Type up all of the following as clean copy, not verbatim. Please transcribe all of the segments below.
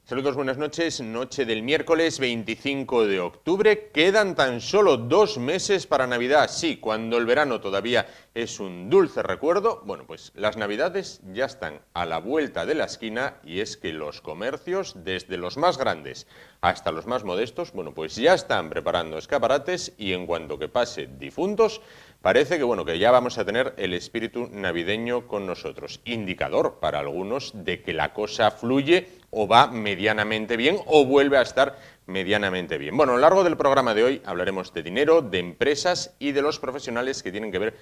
Saludos, buenas noches. Noche del miércoles 25 de octubre. Quedan tan solo 2 meses para Navidad. Sí, cuando el verano todavía es un dulce recuerdo, bueno, pues las Navidades ya están a la vuelta de la esquina y es que los comercios, desde los más grandes hasta los más modestos, bueno, pues ya están preparando escaparates y en cuanto que pase difuntos, parece que, bueno, que ya vamos a tener el espíritu navideño con nosotros. Indicador para algunos de que la cosa fluye o va medianamente bien o vuelve a estar medianamente bien. Bueno, a lo largo del programa de hoy hablaremos de dinero, de empresas y de los profesionales que tienen que ver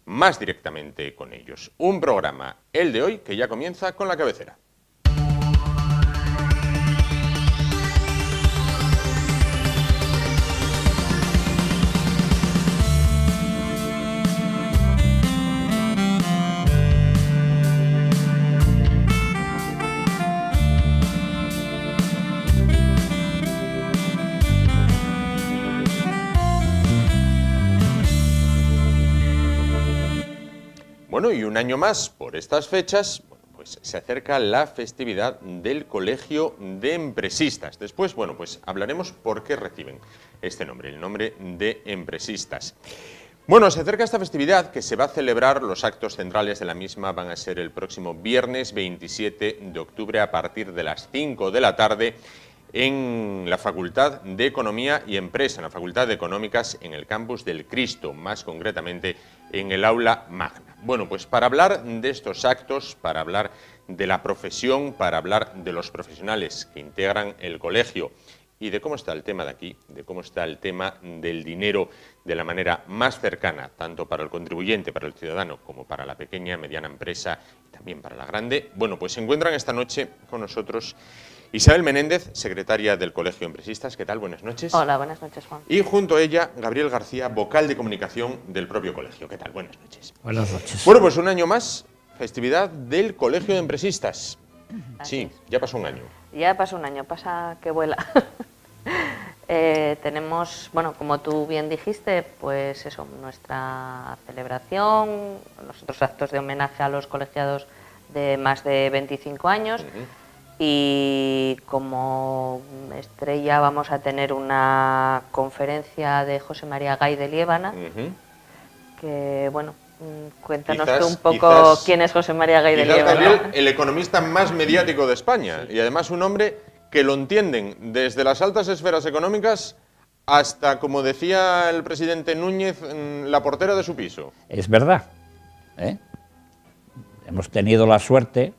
más directamente con ellos. Un programa, el de hoy, que ya comienza con la cabecera. Bueno, y un año más, por estas fechas, bueno, pues se acerca la festividad del Colegio de Empresistas. Después, bueno, pues hablaremos por qué reciben este nombre, el nombre de empresistas. Bueno, se acerca esta festividad que se va a celebrar, los actos centrales de la misma van a ser el próximo viernes 27 de octubre a partir de las 5 de la tarde en la Facultad de Economía y Empresa, en la Facultad de Económicas, en el campus del Cristo, más concretamente en el aula magna. Bueno, pues para hablar de estos actos, para hablar de la profesión, para hablar de los profesionales que integran el colegio y de cómo está el tema de aquí, de cómo está el tema del dinero de la manera más cercana, tanto para el contribuyente, para el ciudadano, como para la pequeña, mediana empresa y también para la grande, bueno, pues se encuentran esta noche con nosotros Isabel Menéndez, secretaria del Colegio de Empresistas. ¿Qué tal? Buenas noches. Hola, buenas noches, Juan. Y junto a ella, Gabriel García, vocal de comunicación del propio colegio. ¿Qué tal? Buenas noches. Buenas noches. Bueno, pues un año más, festividad del Colegio de Empresistas. Sí, ya pasó un año. Ya pasó un año, pasa que vuela. Tenemos, bueno, como tú bien dijiste, pues eso, nuestra celebración, nosotros actos de homenaje a los colegiados de más de 25 años. Y como estrella vamos a tener una conferencia de José María Gay de Liébana, que bueno, cuéntanos tú un poco quién es José María Gay de Liébana. Gabriel, el economista más mediático de España, sí. Y además un hombre que lo entienden desde las altas esferas económicas hasta, como decía el presidente Núñez, la portera de su piso. Es verdad, ¿eh? Hemos tenido la suerte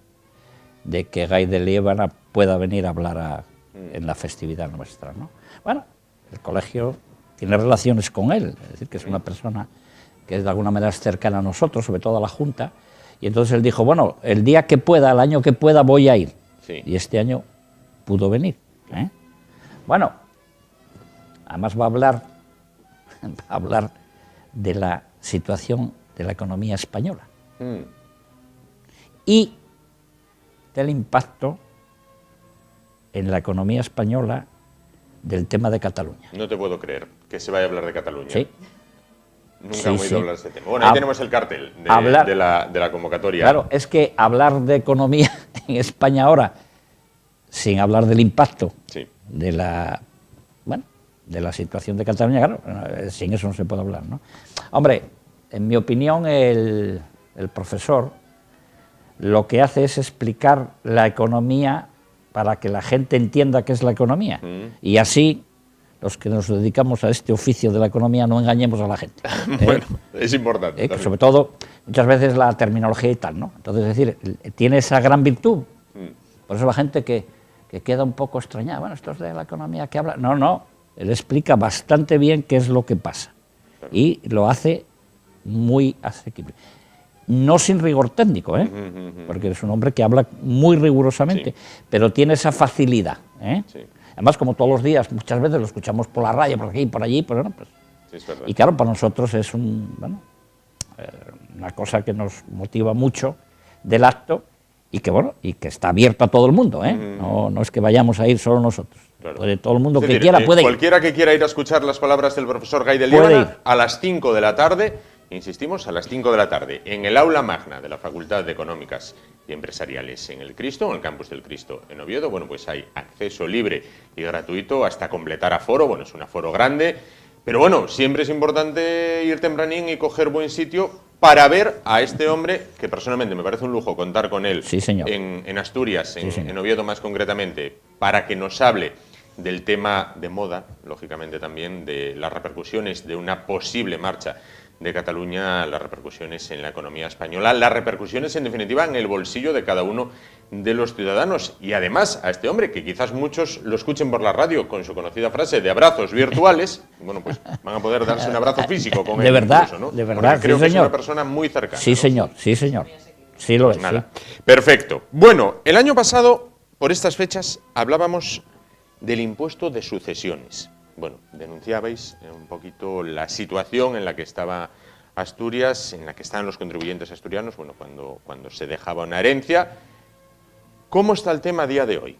de que Gay de Liébana pueda venir a hablar en la festividad nuestra, ¿no? Bueno, el colegio tiene relaciones con él, es decir, que es una persona que de alguna manera es cercana a nosotros, sobre todo a la Junta, y entonces él dijo, bueno, el día que pueda, el año que pueda, voy a ir. Sí. Y este año pudo venir, ¿eh? Bueno, además va a hablar de la situación de la economía española. Y del impacto en la economía española del tema de Cataluña. No te puedo creer que se vaya a hablar de Cataluña. Sí. Nunca he oído hablar de este tema. Bueno, ahí tenemos el cartel de la convocatoria. Claro, es que hablar de economía en España ahora, sin hablar del impacto de la situación de Cataluña, claro, sin eso no se puede hablar, ¿no? Hombre, en mi opinión, el profesor lo que hace es explicar la economía para que la gente entienda qué es la economía. Y así, los que nos dedicamos a este oficio de la economía, no engañemos a la gente. Bueno, es importante. Sobre todo, muchas veces la terminología y tal, ¿no? Entonces, es decir, tiene esa gran virtud. Por eso la gente que queda un poco extrañada, bueno, esto es de la economía que habla. No, él explica bastante bien qué es lo que pasa. Y lo hace muy asequible. No sin rigor técnico, porque es un hombre que habla muy rigurosamente, pero tiene esa facilidad. Además, como todos los días, muchas veces lo escuchamos por la radio, por aquí y por allí, pues, es verdad. Y claro, para nosotros es una cosa que nos motiva mucho del acto y que está abierto a todo el mundo, no es que vayamos a ir solo nosotros. Claro. Todo el mundo que quiera puede ir. Cualquiera que quiera ir a escuchar las palabras del profesor Gay de Liébana, a las 5 de la tarde, insistimos, a las 5 de la tarde, en el aula magna de la Facultad de Económicas y Empresariales en el Cristo, en el campus del Cristo en Oviedo. Bueno, pues hay acceso libre y gratuito hasta completar aforo. Bueno, es un aforo grande, pero bueno, siempre es importante ir tempranín y coger buen sitio para ver a este hombre, que personalmente me parece un lujo contar con él. Sí, señor. En Asturias, Sí, señor. en Oviedo más concretamente, para que nos hable del tema de moda, lógicamente también, de las repercusiones de una posible marcha de Cataluña, las repercusiones en la economía española, las repercusiones, en definitiva, en el bolsillo de cada uno de los ciudadanos. Y además, a este hombre, que quizás muchos lo escuchen por la radio con su conocida frase de abrazos virtuales, bueno, pues van a poder darse un abrazo físico con él. De verdad, incluso, ¿no? de verdad, Porque creo sí, que es señor. una persona muy cercana. Sí, ¿no? señor, sí, señor. Sí lo es, Nada. sí. Perfecto. Bueno, el año pasado, por estas fechas, hablábamos del impuesto de sucesiones. Bueno, denunciabais un poquito la situación en la que estaba Asturias, en la que están los contribuyentes asturianos, bueno, cuando se dejaba una herencia. ¿Cómo está el tema a día de hoy?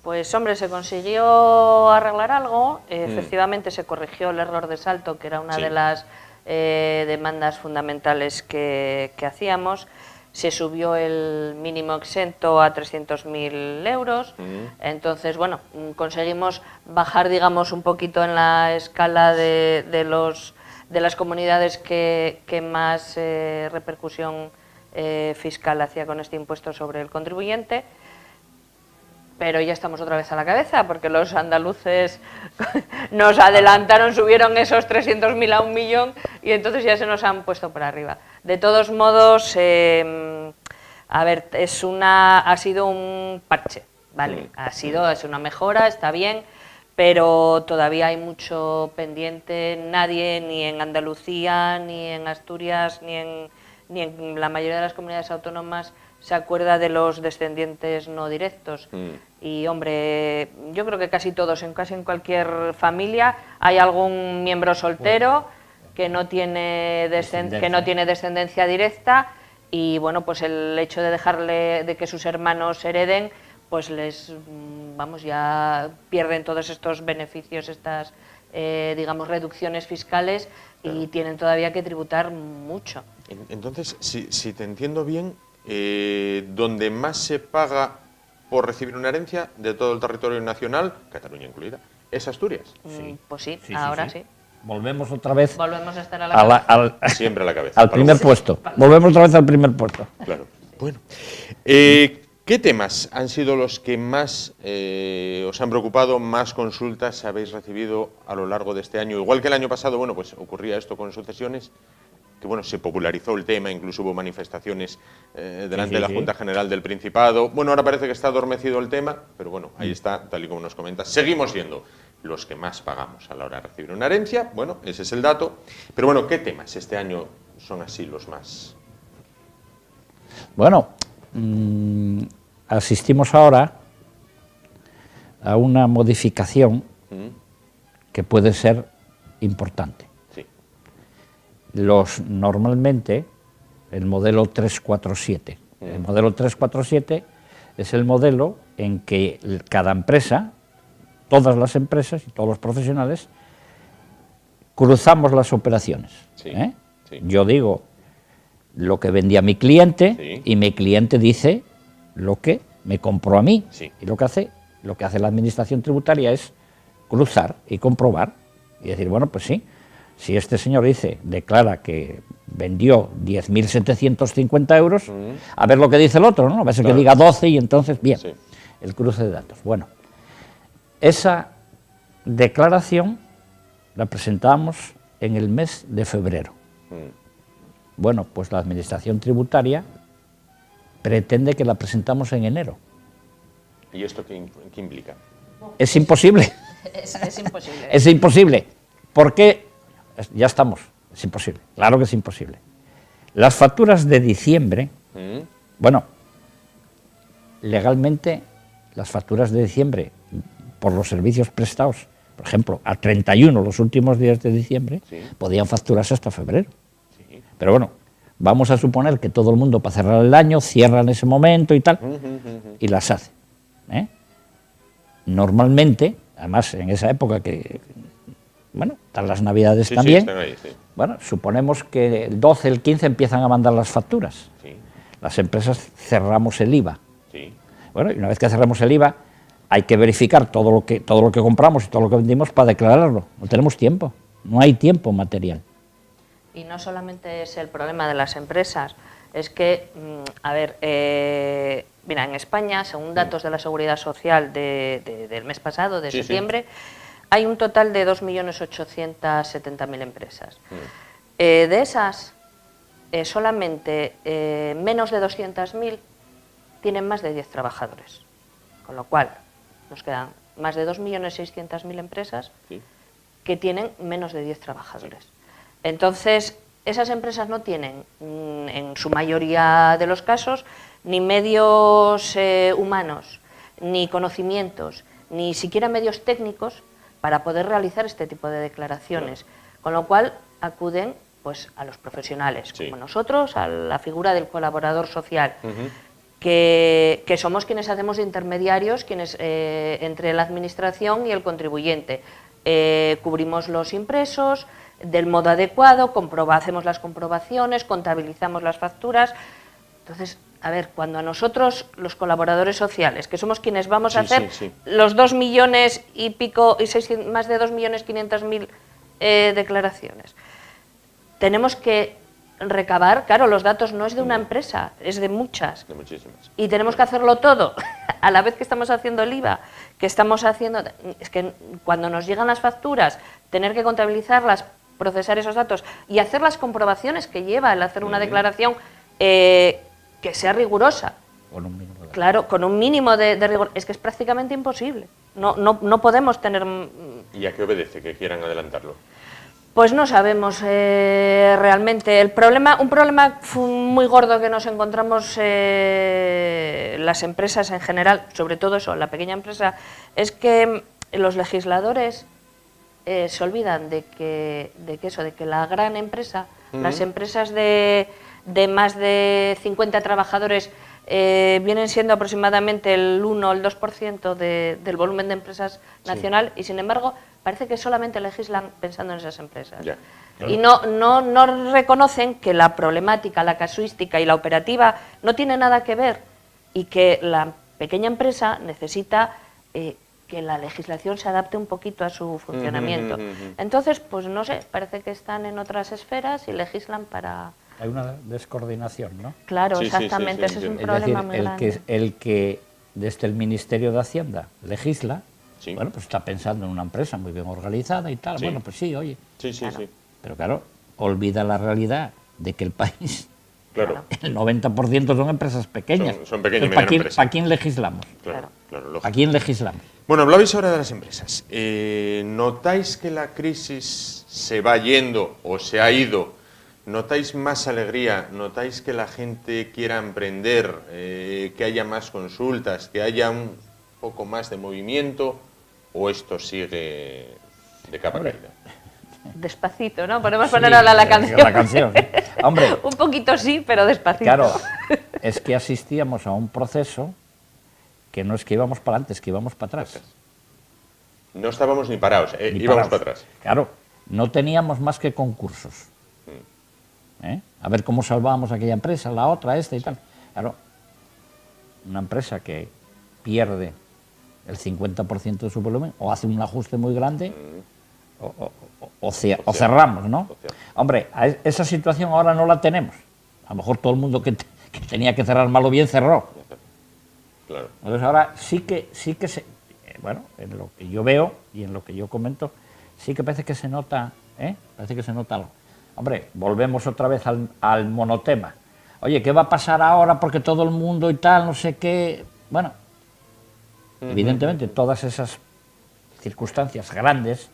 Pues hombre, se consiguió arreglar algo, efectivamente se corrigió el error de salto, que era una Sí. de las demandas fundamentales que hacíamos. Se subió el mínimo exento a 300.000 euros, entonces, bueno, conseguimos bajar, digamos, un poquito en la escala de las comunidades que más repercusión fiscal hacía con este impuesto sobre el contribuyente. Pero ya estamos otra vez a la cabeza, porque los andaluces nos adelantaron, subieron esos 300.000 a 1 millón y entonces ya se nos han puesto por arriba. De todos modos, a ver, ha sido un parche, ¿vale? Es una mejora, está bien, pero todavía hay mucho pendiente. Nadie, ni en Andalucía, ni en Asturias, ni en la mayoría de las comunidades autónomas, se acuerda de los descendientes no directos. Y, hombre, yo creo que casi todos, casi en cualquier familia, hay algún miembro soltero que no tiene descendencia directa y, bueno, pues el hecho de que sus hermanos hereden, pues ya pierden todos estos beneficios, estas, digamos, reducciones fiscales y tienen todavía que tributar mucho. Entonces, si te entiendo bien, donde más se paga por recibir una herencia de todo el territorio nacional, Cataluña incluida, es Asturias. Pues sí, Sí, ahora sí. sí. Volvemos otra vez Volvemos a estar a la cabeza. Siempre a la cabeza. al primer puesto. Volvemos otra vez al primer puesto. Claro. Bueno. ¿Qué temas han sido los que más os han preocupado, más consultas habéis recibido a lo largo de este año? Igual que el año pasado, bueno, pues ocurría esto con sucesiones, que bueno, se popularizó el tema, incluso hubo manifestaciones delante de la Junta General del Principado. Bueno, ahora parece que está adormecido el tema, pero bueno, ahí está, tal y como nos comentas. Seguimos siendo los que más pagamos a la hora de recibir una herencia, bueno, ese es el dato. Pero bueno, ¿qué temas este año son así los más? Bueno, asistimos ahora a una modificación que puede ser importante. Sí. Normalmente, el modelo 347. El modelo 347 es el modelo en que cada empresa, todas las empresas y todos los profesionales, cruzamos las operaciones. Sí, sí. Yo digo lo que vendía mi cliente, Sí. y mi cliente dice lo que me compró a mí. Sí. Y lo que hace la administración tributaria es cruzar y comprobar y decir, bueno, pues sí, si este señor declara que vendió 10.750 euros, a ver lo que dice el otro, ¿no? A veces Claro. que diga 12 y entonces, bien, Sí. el cruce de datos. Bueno, esa declaración la presentamos en el mes de febrero. Bueno, pues la administración tributaria pretende que la presentamos en enero. ¿Y esto qué implica? Es imposible. Es imposible. Es imposible. ¿Por qué? Ya estamos. Es imposible. Claro que es imposible. Las facturas de diciembre, bueno, legalmente las facturas de diciembre por los servicios prestados, por ejemplo, a 31 los últimos días de diciembre, Sí. podían facturarse hasta febrero. Sí. Pero bueno, vamos a suponer que todo el mundo para cerrar el año cierra en ese momento y tal, y las hace. Normalmente, además en esa época que, bueno, están las Navidades Sí, también, están ahí, sí. bueno, suponemos que el 12, el 15 empiezan a mandar las facturas. Sí. Las empresas cerramos el IVA. Sí. Bueno, y una vez que cerramos el IVA, hay que verificar todo lo que compramos y todo lo que vendimos para declararlo. No tenemos tiempo, no hay tiempo material. Y no solamente es el problema de las empresas, es que, a ver, mira, en España, según datos de la Seguridad Social del mes pasado, de septiembre, hay un total de 2.870.000 empresas. De esas, solamente menos de 200.000 tienen más de 10 trabajadores, con lo cual nos quedan más de 2.600.000 empresas que tienen menos de 10 trabajadores. Entonces, esas empresas no tienen, en su mayoría de los casos, ni medios humanos, ni conocimientos, ni siquiera medios técnicos para poder realizar este tipo de declaraciones, con lo cual acuden pues a los profesionales, como nosotros, a la figura del colaborador social, que somos quienes hacemos de intermediarios entre la administración y el contribuyente. Cubrimos los impresos del modo adecuado, hacemos las comprobaciones, contabilizamos las facturas. Entonces, a ver, cuando a nosotros, los colaboradores sociales, que somos quienes vamos a hacer los 2 millones y pico, más de 2.500.000 declaraciones, tenemos que recabar, claro, los datos no es de una empresa, es de muchas. De muchísimas. Y tenemos que hacerlo todo, a la vez que estamos haciendo el IVA, que estamos haciendo... Es que cuando nos llegan las facturas, tener que contabilizarlas, procesar esos datos y hacer las comprobaciones que lleva el hacer una declaración que sea rigurosa. Con un mínimo de... Claro, con un mínimo de rigor. Es que es prácticamente imposible. No podemos tener... ¿Y a qué obedece que quieran adelantarlo? Pues no sabemos realmente. Un problema muy gordo que nos encontramos las empresas en general, sobre todo eso, la pequeña empresa, es que los legisladores se olvidan de que la gran empresa, las empresas de más de 50 trabajadores vienen siendo aproximadamente el 1 o el 2% del volumen de empresas nacional y, sin embargo, parece que solamente legislan pensando en esas empresas. Ya, claro. Y no reconocen que la problemática, la casuística y la operativa no tiene nada que ver y que la pequeña empresa necesita que la legislación se adapte un poquito a su funcionamiento. Entonces, pues no sé, parece que están en otras esferas y legislan para... Hay una descoordinación, ¿no? Claro, exactamente, ese es un problema muy grande. El que desde el Ministerio de Hacienda legisla, bueno, pues está pensando en una empresa muy bien organizada y tal, bueno, pues sí, oye. Claro. Pero claro, olvida la realidad de que el país, claro, el 90% son empresas pequeñas. Son pequeñas y medianas empresas. ¿Para quién legislamos? Claro, lógico. ¿A quién legislamos? Bueno, hablabais ahora de las empresas. ¿Notáis que la crisis se va yendo o se ha ido? ¿Notáis más alegría? ¿Notáis que la gente quiera emprender? ¿Que haya más consultas? ¿Que haya un poco más de movimiento? ¿O esto sigue de capa caída? Despacito, ¿no? Podemos poner ahora la canción. La canción. Hombre, un poquito sí, pero despacito. Claro, es que asistíamos a un proceso que no es que íbamos para adelante, es que íbamos para atrás. No estábamos ni parados, íbamos para atrás. Claro, no teníamos más que concursos. A ver cómo salvábamos aquella empresa, la otra, esta y tal. Claro, una empresa que pierde el 50% de su volumen, o hace un ajuste muy grande, o cerramos, ¿no? Hombre, esa situación ahora no la tenemos. A lo mejor todo el mundo que tenía que cerrar mal o bien cerró. Claro. Entonces ahora sí que se... Bueno, en lo que yo veo y en lo que yo comento, sí que parece que se nota, parece que se nota algo. Hombre, volvemos otra vez al monotema. Oye, ¿qué va a pasar ahora porque todo el mundo y tal, no sé qué? Bueno, evidentemente todas esas circunstancias grandes,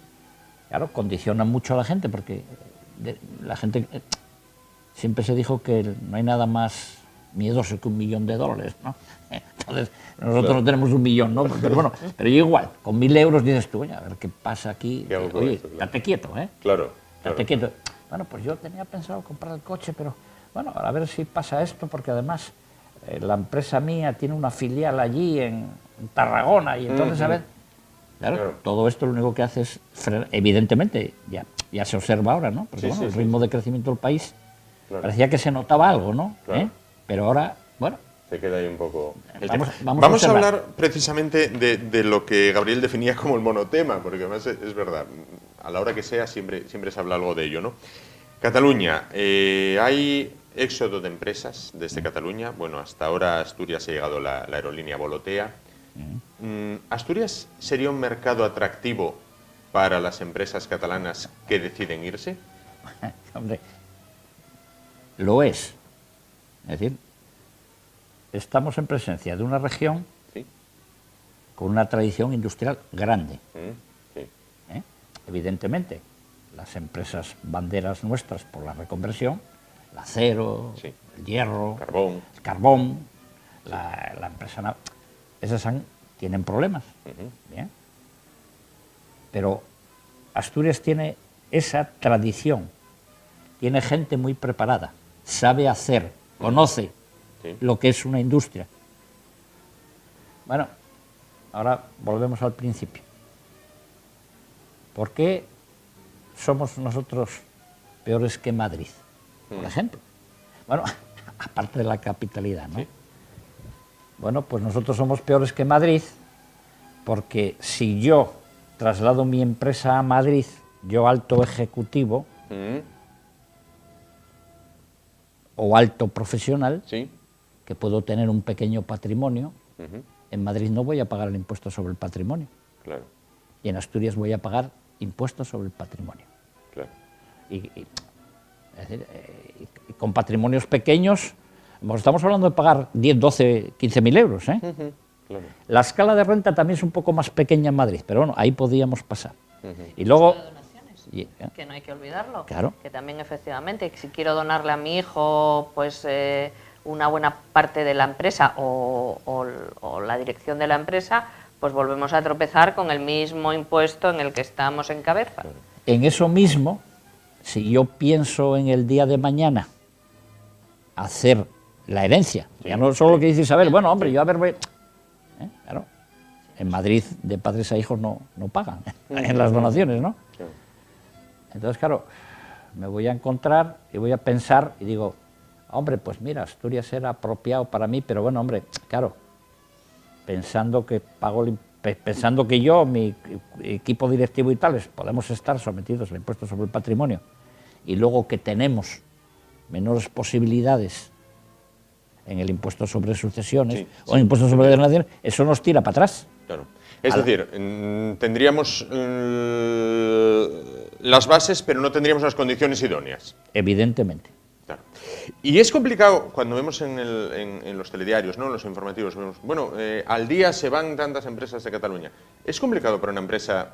claro, condicionan mucho a la gente, porque la gente siempre se dijo que no hay nada más miedoso que $1.000.000, ¿no? Entonces, nosotros no tenemos 1 millón, ¿no? Pero bueno, pero yo igual, con 1.000 euros dices tú, oye, a ver qué pasa aquí. Oye, date quieto, ¿eh? Claro. Date quieto. Bueno, pues yo tenía pensado comprar el coche, pero bueno, a ver si pasa esto, porque además la empresa mía tiene una filial allí en Tarragona, y entonces, a ver, claro, todo esto lo único que hace es frenar. Evidentemente, ya ya se observa ahora, ¿no? Porque Sí, bueno, sí, el sí, ritmo sí. de crecimiento del país Claro. parecía que se notaba algo, ¿no? Claro. Pero ahora, bueno, Se queda ahí un poco el Vamos- tema. vamos a Vamos a observar. hablar precisamente de lo que Gabriel definía como el monotema, porque además es verdad, a la hora que sea siempre se habla algo de ello, ¿no? Cataluña, hay éxodo de empresas desde Cataluña. Bueno, hasta ahora Asturias ha llegado la aerolínea Volotea. ¿Asturias sería un mercado atractivo para las empresas catalanas que deciden irse? hombre, lo es. Es decir, estamos en presencia de una región Sí. con una tradición industrial grande. Sí. ¿eh? Evidentemente, las empresas banderas nuestras por la reconversión, el acero, Sí. el hierro, Carbón. el carbón, la empresa... Esas tienen problemas. ¿bien? Pero Asturias tiene esa tradición, tiene gente muy preparada, sabe hacer, conoce Sí. lo que es una industria. Bueno, ahora volvemos al principio. ¿Por qué somos nosotros peores que Madrid, por ejemplo? Bueno, aparte de la capitalidad, ¿no? Sí. Bueno, pues nosotros somos peores que Madrid porque si yo traslado mi empresa a Madrid, yo alto ejecutivo o alto profesional, Sí. que puedo tener un pequeño patrimonio, en Madrid no voy a pagar el impuesto sobre el patrimonio Claro, y en Asturias voy a pagar impuestos sobre el patrimonio. claro. Es decir, y con patrimonios pequeños, estamos hablando de pagar 10, 12, 15.000 euros. Claro. La escala de renta también es un poco más pequeña en Madrid, pero bueno, ahí podíamos pasar. Y luego... Que no hay que olvidarlo. Claro. Que también efectivamente, si quiero donarle a mi hijo pues una buena parte de la empresa o la dirección de la empresa, pues volvemos a tropezar con el mismo impuesto en el que estamos en cabeza. En eso mismo, si yo pienso en el día de mañana hacer la herencia, ya no solo lo que dice Isabel, bueno, hombre, yo a ver, claro, en Madrid de padres a hijos no pagan en las donaciones, ¿no? Claro. Entonces, claro, me voy a encontrar y voy a pensar y digo, hombre, pues mira, Asturias era apropiado para mí, pero bueno, hombre, claro, pensando que yo, mi equipo directivo y tales, podemos estar sometidos al impuesto sobre el patrimonio y luego que tenemos menores posibilidades en el impuesto sobre sucesiones Sí, o en el impuesto sobre donaciones, eso nos tira para atrás. Claro. Es decir, tendríamos las bases, pero no tendríamos las condiciones idóneas. Evidentemente. Claro. Y es complicado cuando vemos en los telediarios, ¿no? En los informativos, vemos, bueno, al día se van tantas empresas de Cataluña. ¿Es complicado para una empresa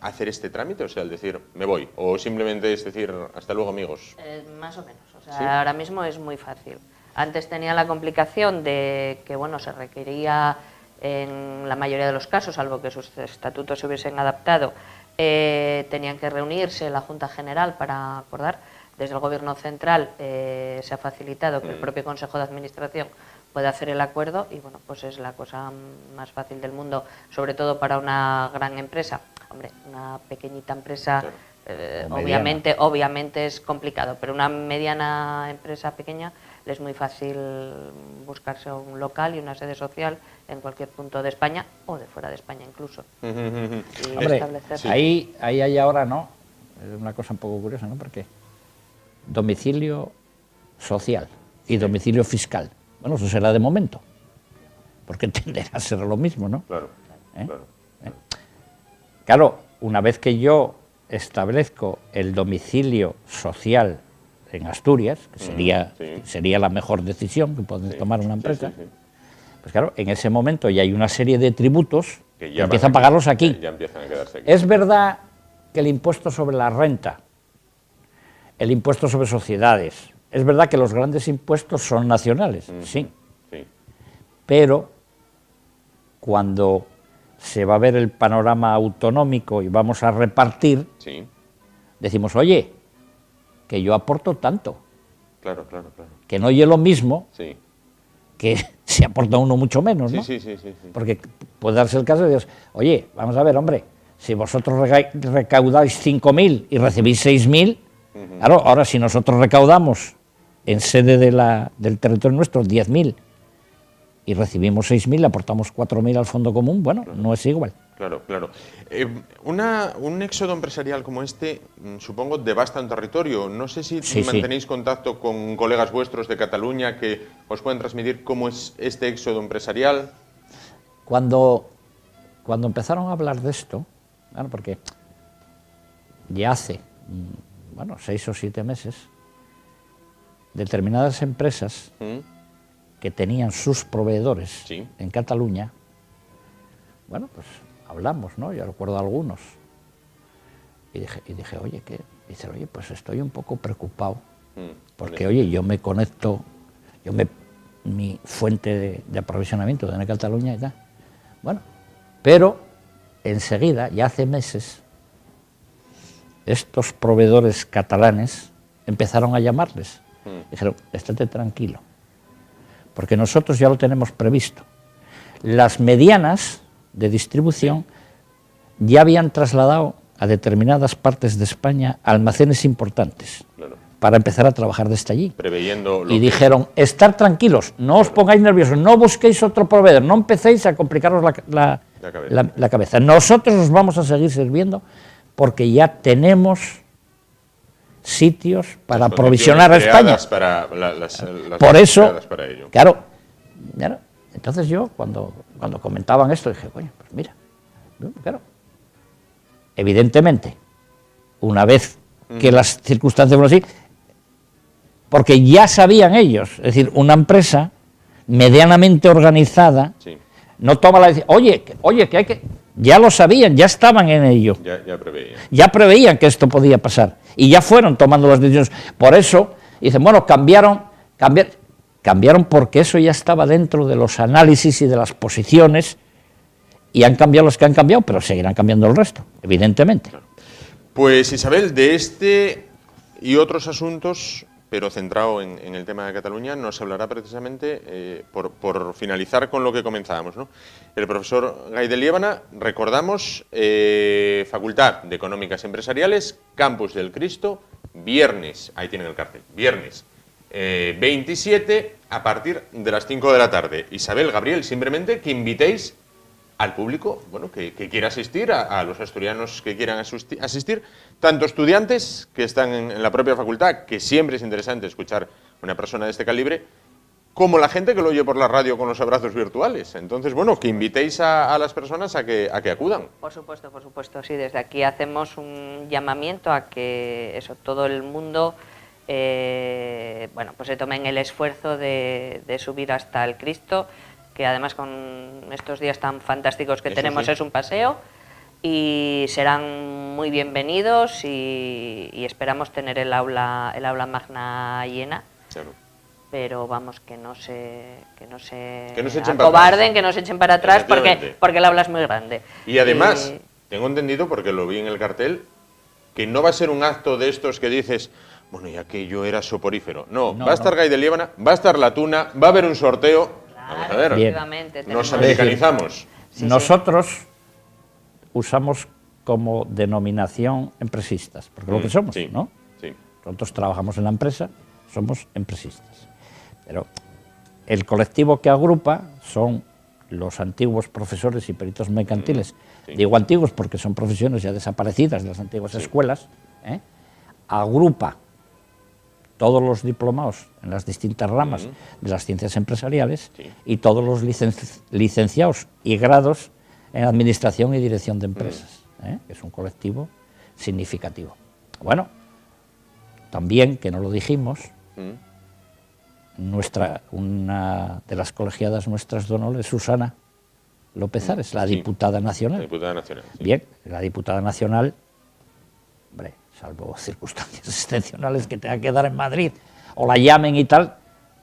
hacer este trámite? O sea, el decir, me voy. O simplemente es decir, hasta luego, amigos. Más o menos. O sea, ¿Sí? ahora mismo es muy fácil. Antes tenía la complicación de que, bueno, se requería en la mayoría de los casos, salvo que sus estatutos se hubiesen adaptado, tenían que reunirse la Junta General para acordar. Desde el Gobierno central se ha facilitado que el propio Consejo de Administración pueda hacer el acuerdo y, bueno, pues es la cosa más fácil del mundo, sobre todo para una gran empresa. Hombre, una pequeñita empresa, Claro. obviamente es complicado, pero una mediana empresa pequeña le es muy fácil buscarse un local y una sede social en cualquier punto de España o de fuera de España incluso. Y Hombre, establecer- ahí hay ahora, ¿no? Es una cosa un poco curiosa, ¿no? Porque domicilio social y domicilio fiscal. Bueno, eso será de momento, porque tenderá a ser lo mismo, ¿no? Claro, ¿Eh? claro. Claro, una vez que yo establezco el domicilio social en Asturias, que sí. sería la mejor decisión que puede tomar una empresa, sí. pues claro, en ese momento ya hay una serie de tributos Que que ya empiezan a van pagarlos aquí. Ya empiezan a quedarse aquí. Es verdad que el impuesto sobre la renta, el impuesto sobre sociedades, es verdad que los grandes impuestos son nacionales, sí, Sí. pero cuando se va a ver el panorama autonómico y vamos a repartir, Sí. decimos, oye, que yo aporto tanto, Claro. que no oye lo mismo Sí. que se aporta uno mucho menos, ¿no? Sí. Porque puede darse el caso de Dios, oye, vamos a ver, hombre, si vosotros recaudáis 5.000 y recibís 6.000, claro, ahora si nosotros recaudamos en sede del territorio nuestro 10.000 y recibimos 6.000, aportamos 4.000 al fondo común, bueno, claro. No es igual. Claro, claro. Un éxodo empresarial como este, supongo, devasta un territorio. No sé si mantenéis contacto con colegas vuestros de Cataluña que os pueden transmitir cómo es este éxodo empresarial. Cuando empezaron a hablar de esto, claro, porque ya hace, 6 o 7 meses, determinadas empresas que tenían sus proveedores en Cataluña, bueno, pues hablamos, ¿no? Yo recuerdo a algunos. Y dije, oye, ¿qué? Dice, oye, pues estoy un poco preocupado, porque, oye, yo me conecto, mi fuente de aprovisionamiento de Cataluña y tal. Bueno, pero enseguida, ya hace meses, estos proveedores catalanes empezaron a llamarles. Dijeron, estate tranquilo, porque nosotros ya lo tenemos previsto. Las medianas de distribución ya habían trasladado a determinadas partes de España almacenes importantes para empezar a trabajar desde allí. Preveyendo y dijeron, estar tranquilos, no os pongáis nerviosos, no busquéis otro proveedor, no empecéis a complicaros la cabeza. Nosotros os vamos a seguir sirviendo porque ya tenemos sitios para aprovisionar a España. Por eso, para ello. Claro, entonces yo cuando comentaban esto dije, coño, pues mira, claro, evidentemente, una vez que las circunstancias fueron así, porque ya sabían ellos, es decir, una empresa medianamente organizada no toma la decisión, oye, que hay que... Ya lo sabían, ya estaban en ello. Ya preveían que esto podía pasar. Y ya fueron tomando las decisiones. Por eso, dicen, bueno, cambiaron porque eso ya estaba dentro de los análisis y de las posiciones, y han cambiado los que han cambiado, pero seguirán cambiando el resto, evidentemente. Pues Isabel, de este y otros asuntos, pero centrado en el tema de Cataluña, nos hablará precisamente, por finalizar con lo que comenzábamos, ¿no? El profesor Gay de Liébana, recordamos, Facultad de Económicas Empresariales, Campus del Cristo, viernes, ahí tienen el cartel, viernes 27 a partir de las 5 de la tarde. Isabel, Gabriel, simplemente que invitéis al público, bueno, que quiera asistir, a los asturianos que quieran asistir, tanto estudiantes que están en la propia facultad, que siempre es interesante escuchar a una persona de este calibre, como la gente que lo oye por la radio con los abrazos virtuales. Entonces, bueno, que invitéis a las personas a que acudan. Por supuesto, sí, desde aquí hacemos un llamamiento a que todo el mundo pues se tomen el esfuerzo de subir hasta el Cristo, que además con estos días tan fantásticos que tenemos es un paseo, y serán muy bienvenidos y esperamos tener el aula magna llena. Claro. Pero vamos, que no se acobarden, que no se echen para atrás, porque el aula es muy grande. Y además, tengo entendido, porque lo vi en el cartel, que no va a ser un acto de estos que dices, bueno, ya que yo era soporífero. No, va a estar Gay de Liébana, va a estar la tuna, va a haber un sorteo. Vamos a ver, nos americanizamos. Nosotros usamos como denominación empresistas, porque lo que somos, ¿no? Sí. Nosotros trabajamos en la empresa, somos empresistas. Pero el colectivo que agrupa son los antiguos profesores y peritos mercantiles. Digo antiguos porque son profesiones ya desaparecidas de las antiguas escuelas. Agrupa todos los diplomados en las distintas ramas de las ciencias empresariales y todos los licenciados y grados en administración y dirección de empresas, que es un colectivo significativo. Bueno, también, que no lo dijimos, una de las colegiadas nuestras de honor es Susana López Ares, la diputada nacional. Bien, la diputada nacional, hombre, salvo circunstancias excepcionales que tenga que dar en Madrid, o la llamen y tal,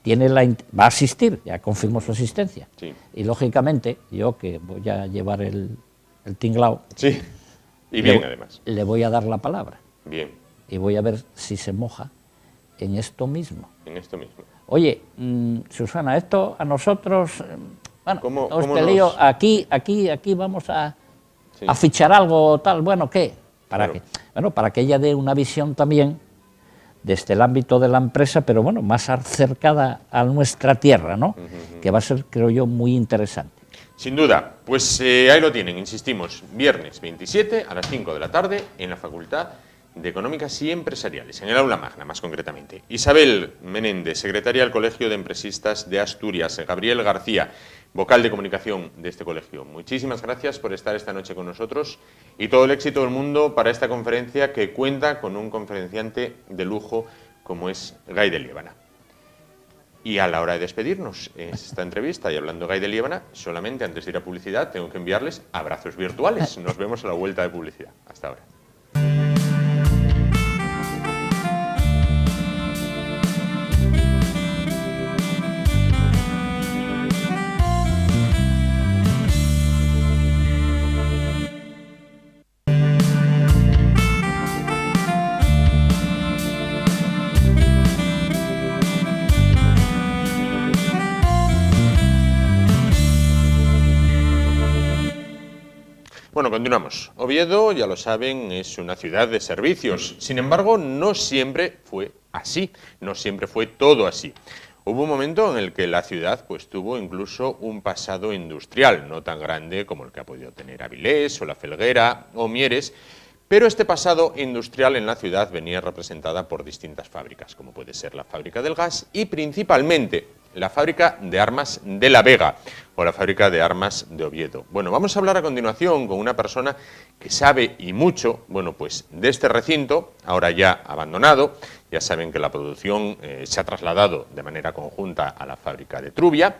va a asistir, ya confirmó su asistencia. Y lógicamente, yo que voy a llevar el tinglao, además, le voy a dar la palabra. Bien. Y voy a ver si se moja en esto mismo. Oye, Susana, esto a nosotros, bueno, os te lío, aquí vamos a... Sí. a fichar algo tal, bueno, ¿qué? ¿Para Claro. qué? Bueno, para que ella dé una visión también desde el ámbito de la empresa, pero bueno, más acercada a nuestra tierra, ¿no? Que va a ser, creo yo, muy interesante. Sin duda, pues ahí lo tienen, insistimos, viernes 27 a las 5 de la tarde en la Facultad de Económicas y Empresariales, en el Aula Magna más concretamente. Isabel Menéndez, secretaria del Colegio de Empresistas de Asturias, Gabriel García, vocal de comunicación de este colegio. Muchísimas gracias por estar esta noche con nosotros y todo el éxito del mundo para esta conferencia que cuenta con un conferenciante de lujo como es Gay de Liébana. Y a la hora de despedirnos esta entrevista y hablando de Gay de Liébana, solamente antes de ir a publicidad tengo que enviarles abrazos virtuales. Nos vemos a la vuelta de publicidad. Hasta ahora. Bueno, continuamos. Oviedo, ya lo saben, es una ciudad de servicios. Sin embargo, no siempre fue así, no siempre fue todo así. Hubo un momento en el que la ciudad pues, tuvo incluso un pasado industrial, no tan grande como el que ha podido tener Avilés o La Felguera o Mieres, pero este pasado industrial en la ciudad venía representada por distintas fábricas, como puede ser la fábrica del gas y principalmente la fábrica de armas de La Vega o la fábrica de armas de Oviedo. Bueno, vamos a hablar a continuación con una persona que sabe y mucho, bueno, pues de este recinto, ahora ya abandonado. Ya saben que la producción se ha trasladado de manera conjunta a la fábrica de Trubia,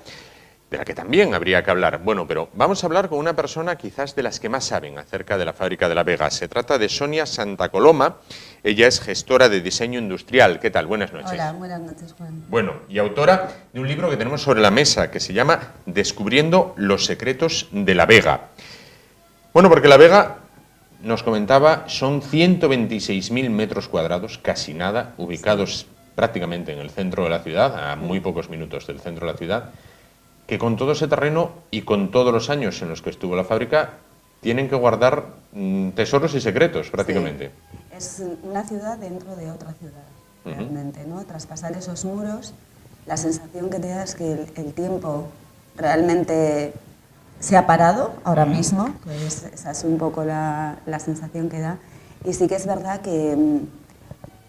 de la que también habría que hablar. Bueno, pero vamos a hablar con una persona quizás de las que más saben acerca de la fábrica de La Vega. Se trata de Sonia Santacoloma. Ella es gestora de diseño industrial. ¿Qué tal? Buenas noches. Hola, buenas noches, Juan. Bueno, y autora de un libro que tenemos sobre la mesa que se llama Descubriendo los secretos de La Vega. Bueno, porque La Vega, nos comentaba, son 126.000 metros cuadrados, casi nada, ubicados prácticamente en el centro de la ciudad, a muy pocos minutos del centro de la ciudad, que con todo ese terreno y con todos los años en los que estuvo la fábrica, tienen que guardar tesoros y secretos prácticamente. Sí, es una ciudad dentro de otra ciudad, realmente, ¿no? Traspasar esos muros, la sensación que te da es que el tiempo realmente se ha parado ahora mismo, que esa es un poco la sensación que da. Y sí que es verdad que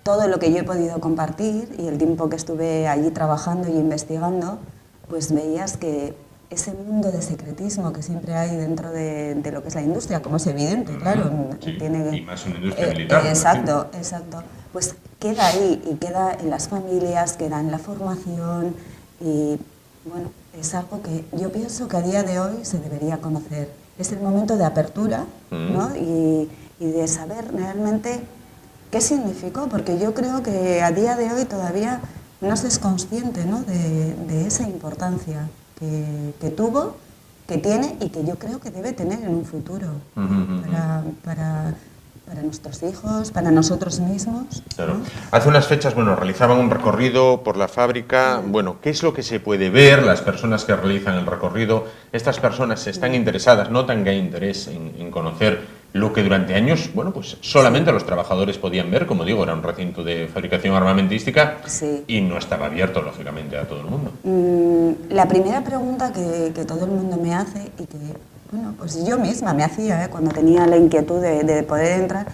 todo lo que yo he podido compartir y el tiempo que estuve allí trabajando y investigando, pues veías que ese mundo de secretismo que siempre hay dentro de lo que es la industria, como es evidente, claro. Sí, tiene, y más una industria militar. Exacto, exacto. Pues queda ahí y queda en las familias, queda en la formación y, bueno, es algo que yo pienso que a día de hoy se debería conocer. Es el momento de apertura, ¿no? Y de saber realmente qué significó, porque yo creo que a día de hoy todavía no se es consciente, ¿no? de esa importancia que tuvo, que tiene y que yo creo que debe tener en un futuro para nuestros hijos, para nosotros mismos. Claro. ¿no? Hace unas fechas, bueno, realizaban un recorrido por la fábrica. Bueno, ¿qué es lo que se puede ver? Las personas que realizan el recorrido, estas personas están interesadas, notan que hay interés en conocer lo que durante años, bueno, pues solamente los trabajadores podían ver, como digo, era un recinto de fabricación armamentística y no estaba abierto, lógicamente, a todo el mundo. La primera pregunta que todo el mundo me hace y que, bueno, pues yo misma me hacía cuando tenía la inquietud de poder entrar,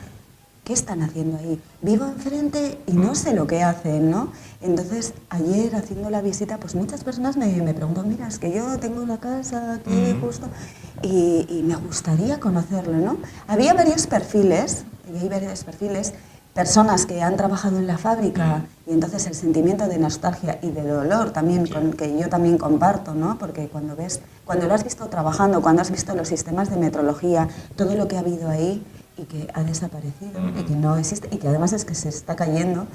¿qué están haciendo ahí? Vivo enfrente y no sé lo que hacen, ¿no? Entonces, ayer haciendo la visita, pues muchas personas me preguntan, mira, es que yo tengo una casa aquí justo y me gustaría conocerlo, ¿no? Había varios perfiles, personas que han trabajado en la fábrica y entonces el sentimiento de nostalgia y de dolor también, que yo también comparto, ¿no? Porque cuando lo has visto trabajando, cuando has visto los sistemas de metrología, todo lo que ha habido ahí y que ha desaparecido y que no existe y que además es que se está cayendo,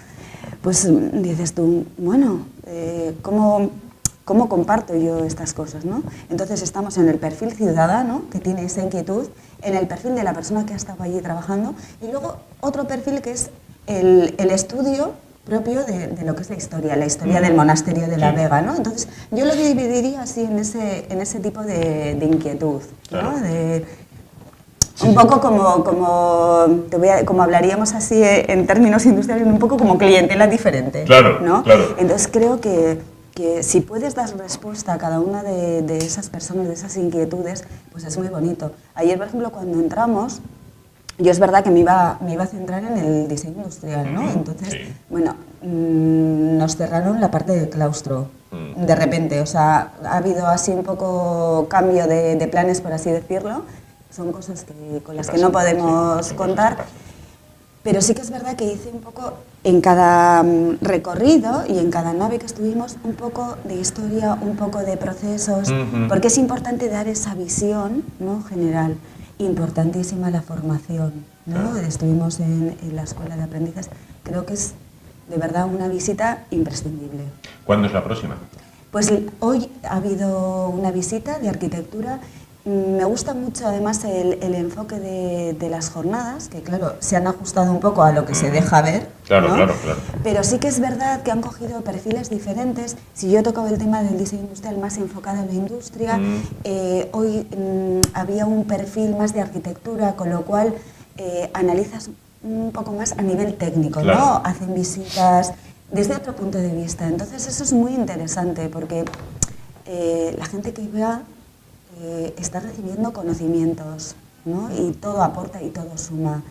pues dices tú, bueno, ¿cómo comparto yo estas cosas, ¿no? Entonces estamos en el perfil ciudadano, que tiene esa inquietud, en el perfil de la persona que ha estado allí trabajando, y luego otro perfil que es el estudio propio de lo que es la historia del monasterio de La Vega, ¿no? Entonces yo lo dividiría así en ese tipo de inquietud, ¿no? Claro. un poco como hablaríamos así en términos industriales, un poco como clientela diferente. Claro, ¿no? claro. Entonces creo que si puedes dar respuesta a cada una de esas personas, de esas inquietudes, pues es muy bonito. Ayer, por ejemplo, cuando entramos, yo es verdad que me iba a centrar en el diseño industrial, ¿no? Entonces, sí. bueno, nos cerraron la parte del claustro, de repente. O sea, ha habido así un poco cambio de planes, por así decirlo. Son cosas con las que no podemos contar. Pero sí que es verdad que hice un poco, en cada recorrido y en cada nave que estuvimos, un poco de historia, un poco de procesos, porque es importante dar esa visión, ¿no?, general. Importantísima la formación, ¿no? Estuvimos en la Escuela de Aprendices, creo que es de verdad una visita imprescindible. ¿Cuándo es la próxima? Pues hoy ha habido una visita de arquitectura. Me gusta mucho además el enfoque de las jornadas, que claro, se han ajustado un poco a lo que se deja ver. Claro, ¿no? claro. Pero sí que es verdad que han cogido perfiles diferentes. Si yo he tocado el tema del diseño industrial más enfocado en la industria, hoy había un perfil más de arquitectura, con lo cual analizas un poco más a nivel técnico, claro. ¿no? Hacen visitas desde otro punto de vista. Entonces eso es muy interesante porque la gente que va está recibiendo conocimientos, ¿no? Y todo aporta y todo suma.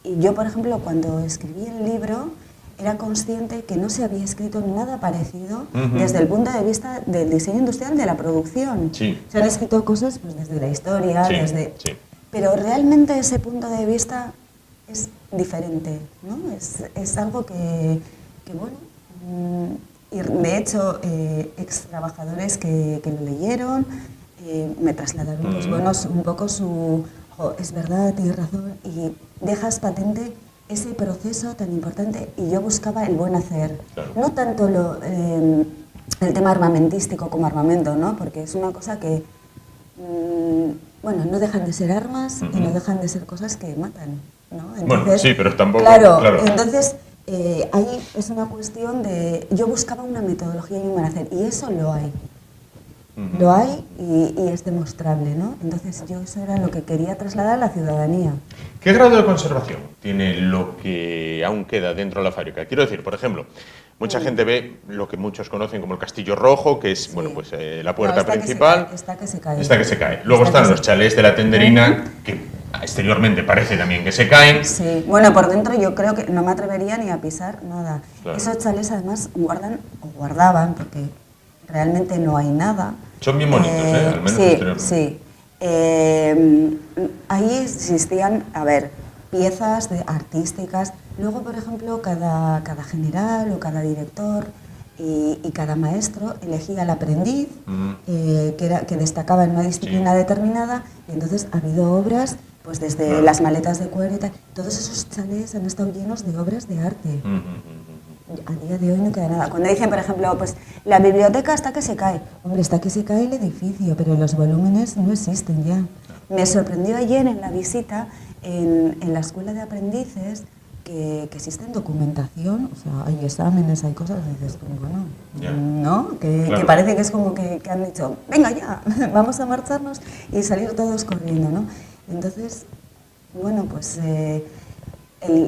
Y yo, por ejemplo, cuando escribí el libro, era consciente que no se había escrito nada parecido desde el punto de vista del diseño industrial de la producción. Sí. Se han escrito cosas pues, desde la historia, Sí. pero realmente ese punto de vista es diferente, ¿no? Es algo que bueno, y de hecho, ex trabajadores que lo leyeron, me trasladaron pues, bueno, un poco es verdad, tienes razón, y dejas patente ese proceso tan importante, y yo buscaba el buen hacer. Claro. No tanto el tema armamentístico como armamento, ¿no? Porque es una cosa que, bueno, no dejan de ser armas y no dejan de ser cosas que matan, ¿no? Entonces, bueno, sí, pero tampoco... Claro. Entonces, ahí es una cuestión de... Yo buscaba una metodología y un buen hacer, y eso lo hay. Lo hay y es demostrable, ¿no? Entonces yo eso era lo que quería trasladar a la ciudadanía. ¿Qué grado de conservación tiene lo que aún queda dentro de la fábrica? Quiero decir, por ejemplo, mucha gente ve lo que muchos conocen como el Castillo Rojo, que es bueno, pues, la puerta principal. Está que se cae. Está que se cae. Luego están los chalés de la tenderina, que exteriormente parece también que se caen. Sí, bueno, por dentro yo creo que no me atrevería ni a pisar nada. Claro. Esos chalés además guardaban, porque realmente no hay nada. Son bien bonitos, al menos exteriormente. Sí. Ahí existían, piezas artísticas. Luego, por ejemplo, cada general o cada director y cada maestro elegía al aprendiz que destacaba en una disciplina determinada, y entonces ha habido obras, pues desde las maletas de cuero y tal. Todos esos chalés han estado llenos de obras de arte. A día de hoy no queda nada. Cuando dicen, por ejemplo, pues la biblioteca está que se cae. Hombre, está que se cae el edificio, pero los volúmenes no existen ya. Me sorprendió ayer en la visita en la Escuela de Aprendices que existe documentación, o sea, hay exámenes, hay cosas, y dices, bueno, ¿no? Que parece que es como que han dicho, venga ya, vamos a marcharnos y salir todos corriendo, ¿no? Entonces, bueno, pues...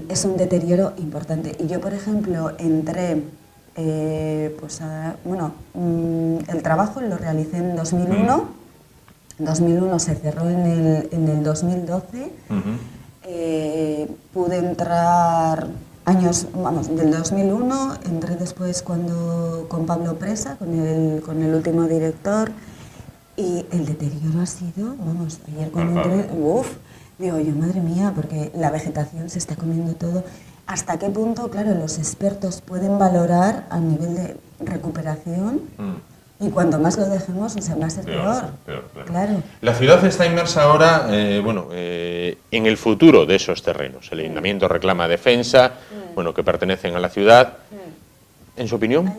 es un deterioro importante. Y yo, por ejemplo, entré, el trabajo lo realicé en 2001. En 2001 se cerró en el 2012. Pude entrar del 2001, entré después con Pablo Presa, con el último director, y el deterioro ha sido, ayer cuando entré, digo yo, madre mía, porque la vegetación se está comiendo todo. ¿Hasta qué punto, claro, los expertos pueden valorar a nivel de recuperación? Y cuanto más lo dejemos, o sea, más es peor. Claro. La ciudad está inmersa ahora, en el futuro de esos terrenos. El Ayuntamiento reclama defensa, que pertenecen a la ciudad. ¿En su opinión?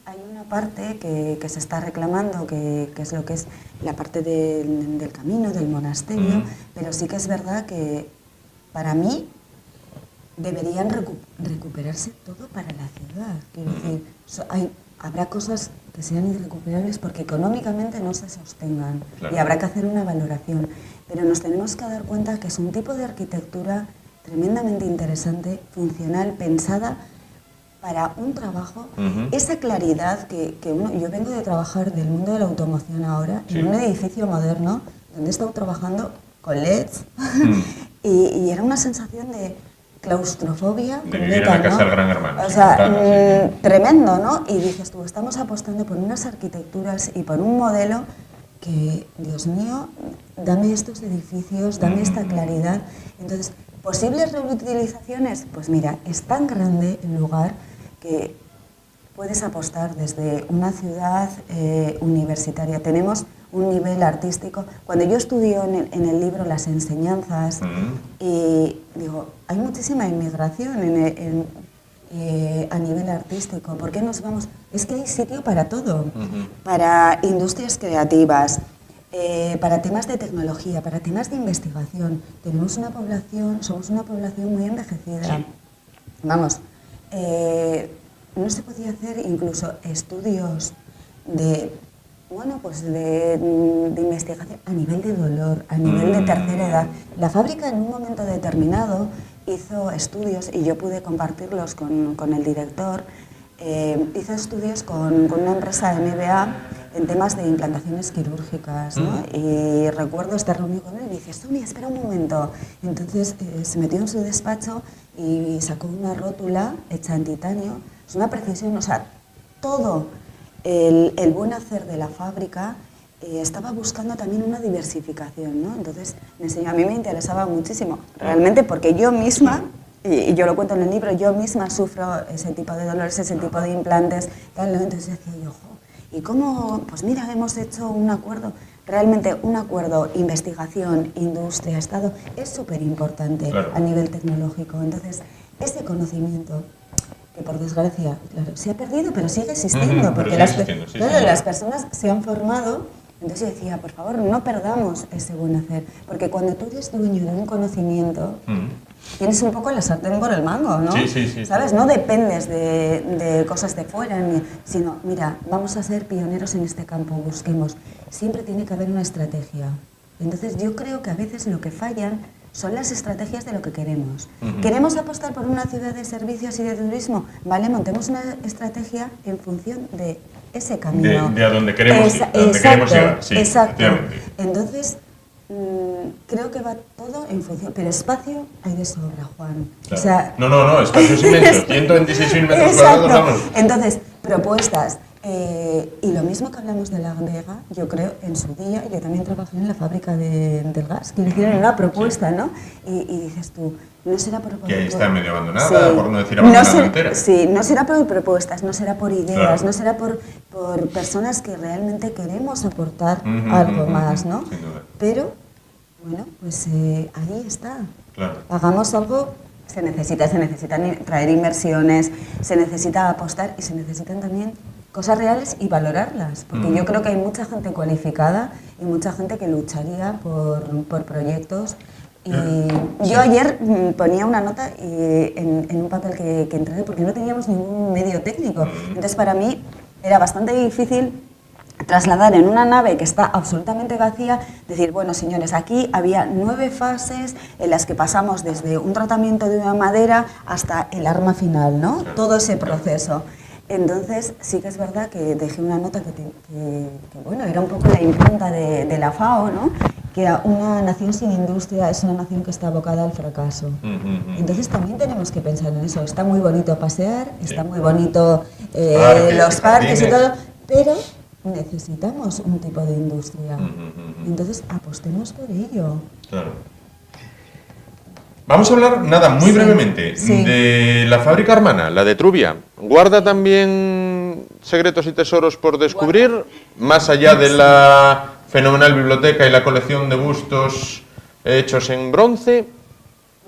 Hay una parte que se está reclamando, que es lo que es la parte del camino, del monasterio, pero sí que es verdad que para mí deberían recuperarse todo para la ciudad. Quiero decir, habrá cosas que sean irrecuperables porque económicamente no se sostengan, Claro. y habrá que hacer una valoración. Pero nos tenemos que dar cuenta que es un tipo de arquitectura tremendamente interesante, funcional, pensada para un trabajo. Esa claridad que uno... Yo vengo de trabajar del mundo de la automoción ahora, Sí. en un edificio moderno, donde he estado trabajando con LEDs, y era una sensación de claustrofobia De vivir en la casa del Gran Hermano, O sin sea, ventanas, sí. tremendo, ¿no? Y dices tú, estamos apostando por unas arquitecturas y por un modelo que, Dios mío, dame estos edificios, dame esta claridad. Entonces, ¿posibles reutilizaciones? Pues mira, es tan grande el lugar que puedes apostar desde una ciudad universitaria. Tenemos un nivel artístico. Cuando yo estudio en el libro las enseñanzas, y digo, hay muchísima inmigración a nivel artístico. ¿Por qué nos vamos? Es que hay sitio para todo, para industrias creativas, para temas de tecnología, para temas de investigación. Tenemos una población, somos una población muy envejecida. Sí. Vamos, no se podía hacer incluso estudios de, bueno, pues de investigación a nivel de dolor, a nivel de tercera edad. La fábrica en un momento determinado hizo estudios, y yo pude compartirlos con el director, hizo estudios con una empresa de MBA en temas de implantaciones quirúrgicas, ¿no? Y recuerdo estar reunido con él y me dice, Sonia, espera un momento. Entonces se metió en su despacho y sacó una rótula hecha en titanio. Es una precisión, o sea, todo el buen hacer de la fábrica estaba buscando también una diversificación, ¿no? Entonces me enseñó, a mí me interesaba muchísimo, realmente, porque yo misma, y yo lo cuento en el libro, yo misma sufro ese tipo de dolores, ese tipo de implantes, tal, ¿no? Entonces decía yo, ojo, ¿y cómo? Pues mira, hemos hecho un acuerdo, realmente un acuerdo, investigación, industria, Estado, es súper importante Claro. a nivel tecnológico. Entonces, ese conocimiento, que por desgracia, claro, se ha perdido, pero sigue existiendo, porque sigue existiendo, sí, claro, señor. las personas se han formado. Entonces yo decía, por favor, no perdamos ese buen hacer, porque cuando tú eres dueño de un conocimiento, tienes un poco la sartén por el mango, ¿no? Sí, sí, sí. ¿Sabes? No dependes de cosas de fuera, sino, mira, vamos a ser pioneros en este campo, busquemos. Siempre tiene que haber una estrategia. Entonces yo creo que a veces lo que fallan son las estrategias de lo que queremos. ¿Queremos apostar por una ciudad de servicios y de turismo? Vale, montemos una estrategia en función de ese camino. De a donde queremos ir, a donde queremos llegar, sí, exacto. efectivamente. Entonces, creo que va todo en función, pero espacio hay de sobra, Juan. Claro. O sea, No, espacios inmensos, 126.000 metros cuadrados, vamos. Entonces, propuestas. Y lo mismo que hablamos de La Vega, yo creo, en su día, yo también trabajé en la fábrica del gas, que hicieron una propuesta, ¿no? Y dices tú, no será por... Que está medio abandonada, por no decir abandonada entera. Sí, no será por propuestas, no será por ideas, Claro. no será por personas que realmente queremos aportar algo más, ¿no? Sin duda. Pero, bueno, pues ahí está. Claro. Hagamos algo, se necesitan traer inversiones, se necesita apostar y se necesitan también cosas reales y valorarlas, porque yo creo que hay mucha gente cualificada y mucha gente que lucharía por proyectos. Y yo ayer ponía una nota en un papel que entregué porque no teníamos ningún medio técnico. Entonces para mí era bastante difícil trasladar en una nave que está absolutamente vacía, decir, bueno, señores, aquí había 9 fases en las que pasamos desde un tratamiento de una madera hasta el arma final, ¿no? Todo ese proceso. Entonces, sí que es verdad que dejé una nota que bueno, era un poco la impronta de la FAO, ¿no? Que una nación sin industria es una nación que está abocada al fracaso. Entonces también tenemos que pensar en eso. Está muy bonito pasear, está muy bonito los parques y todo, pero necesitamos un tipo de industria. Entonces apostemos por ello. Claro. Vamos a hablar, nada, muy brevemente, de la fábrica hermana, la de Trubia. ¿Guarda también secretos y tesoros por descubrir? Más allá de la fenomenal biblioteca y la colección de bustos hechos en bronce.